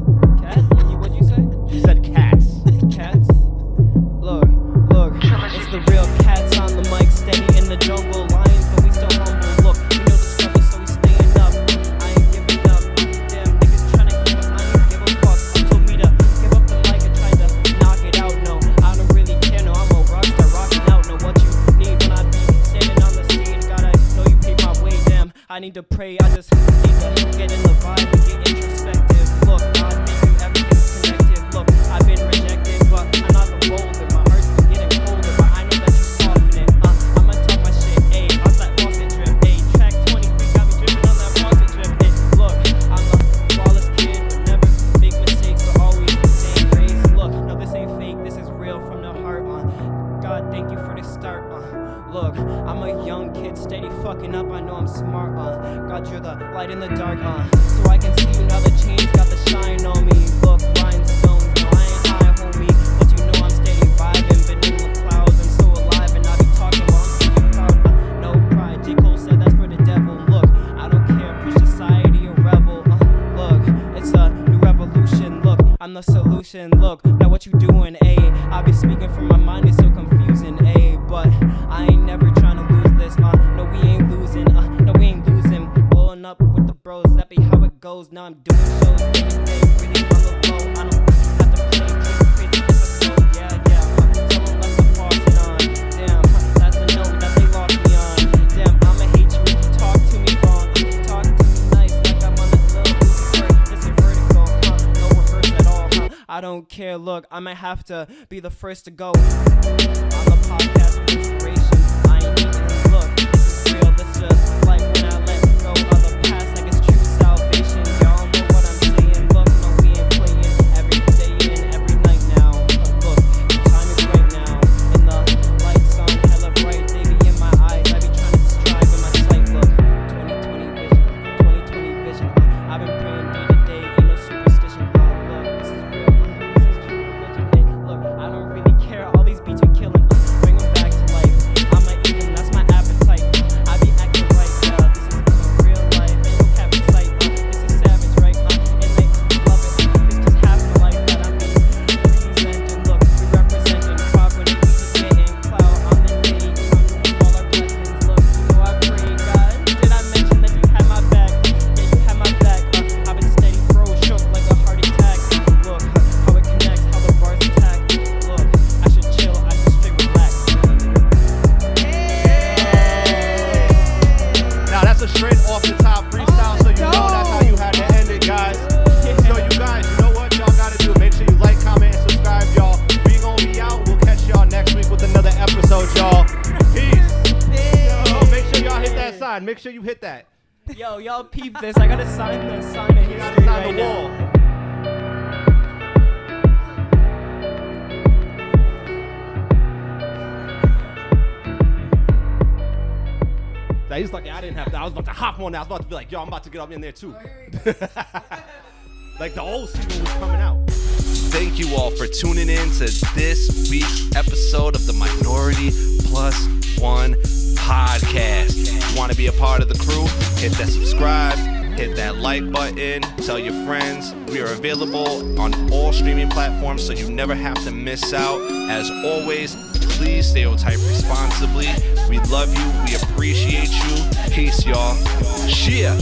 Cat? What'd you say? You said cats. Cats? Look, it's the real cats on the mic, steady in the jungle, lions, but we still humble. Look, we know the struggle, so we staying up. I ain't giving up. Damn niggas tryna keep up, I ain't give a fuck. You told me to give up the mic and tried to knock it out. No, I don't really care. No, I'm a rockstar rocking out. Know what you need when I be standing on the scene. Gotta know you paid my way. Damn, I need to pray. I just need to get in the vibe and get introspective. Look, God, thank you, everything's connected. Look, I've been rejected, but I'm not the boulder. My heart's been getting colder, but I know that you soften it. I'ma talk my shit, ayy. How's that faucet drip, ayy? Track 23 got me dripping on that faucet drip, ayy. Look, I'm a flawless kid, but never make mistakes, but always the same grace. Look, no, this ain't fake, this is real from the heart. God, thank you for the start. Look, I'm a young kid, steady fucking up. I know I'm smart. God, you're the light in the dark. So I can see you now. The change got the shine on me. Look, rhinestones. No, I ain't high, homie, but you know I'm steady vibing. Been in the clouds, I'm so alive, and I be talking while I'm feeling proud. No pride. J. Cole said that's for the devil. Look, I don't care. Push society or rebel. Look, it's a new revolution. Look, I'm the solution. Look, now what you doing, ayy? I be speaking from my mind, it's so confusing, ayy. But I ain't never trying to lose this, no, we ain't losing, blowing up with the bros, that be how it goes. Now I'm doing shows, getting paid, really on the low. I don't have to play crazy episode, yeah. Someone left the faucet on, damn, that's the note that they lost me on. Damn, I'ma hate you if you talk to me wrong. Talk to me nice, like I'm on this little Uzi Vert. It's a vertical, no rehearse at all, I don't care, look, I might have to be the first to go on the podcast with inspiration. I ain't even look, this is real, this just like when I let go of the past, like it's true salvation. Y'all know what I'm saying. Look, no, we ain't playing every day and every night now. Look, the time is right now, and the lights on hella bright, they be in my eyes. I be trying to strive in my sight. Look, 2020 vision. I've been praying day to day, ain't no superstition. Look, this is real, this is true religion. Hey, look, I don't really care. All these beats we killing, bring them back to life. I'ma eat them, that's my appetite. I be acting right, yeah. This is real life, ain't no cap in sight. This is savage, right? And they love it. This just half the life that I'm representing. Look, we representing poverty, we just getting clout on the day. All our blessings. Look, you know I pray, God. Did I mention that you had my back? Yeah, you had my back. I've been steady, bro, shook like a heart attack. Look, how it connects, how the bars attack. Look, I should chill, I should straight relax. Now that's a straight off the top freestyle, so you know that's how you had to end it, guys. So you guys, you know what y'all gotta do? Make sure you like, comment, and subscribe, y'all. We gonna be out. We'll catch y'all next week with another episode, y'all. Peace. Yo, make sure y'all hit that sign. Make sure you hit that. Yo, y'all peep this. I gotta sign the sign of You gotta history sign right the now. wall. Now, he's lucky I didn't have that. I was about to hop on that. I was about to be like, yo, I'm about to get up in there too. Like the old season was coming out. Thank you all for tuning in to this week's episode of the Minority Plus One Podcast. If you want to be a part of the crew, hit that subscribe, hit that like button, tell your friends. We are available on all streaming platforms, so you never have to miss out. As always, please stereotype responsibly. We love you. We appreciate you. Peace, y'all. Cheer.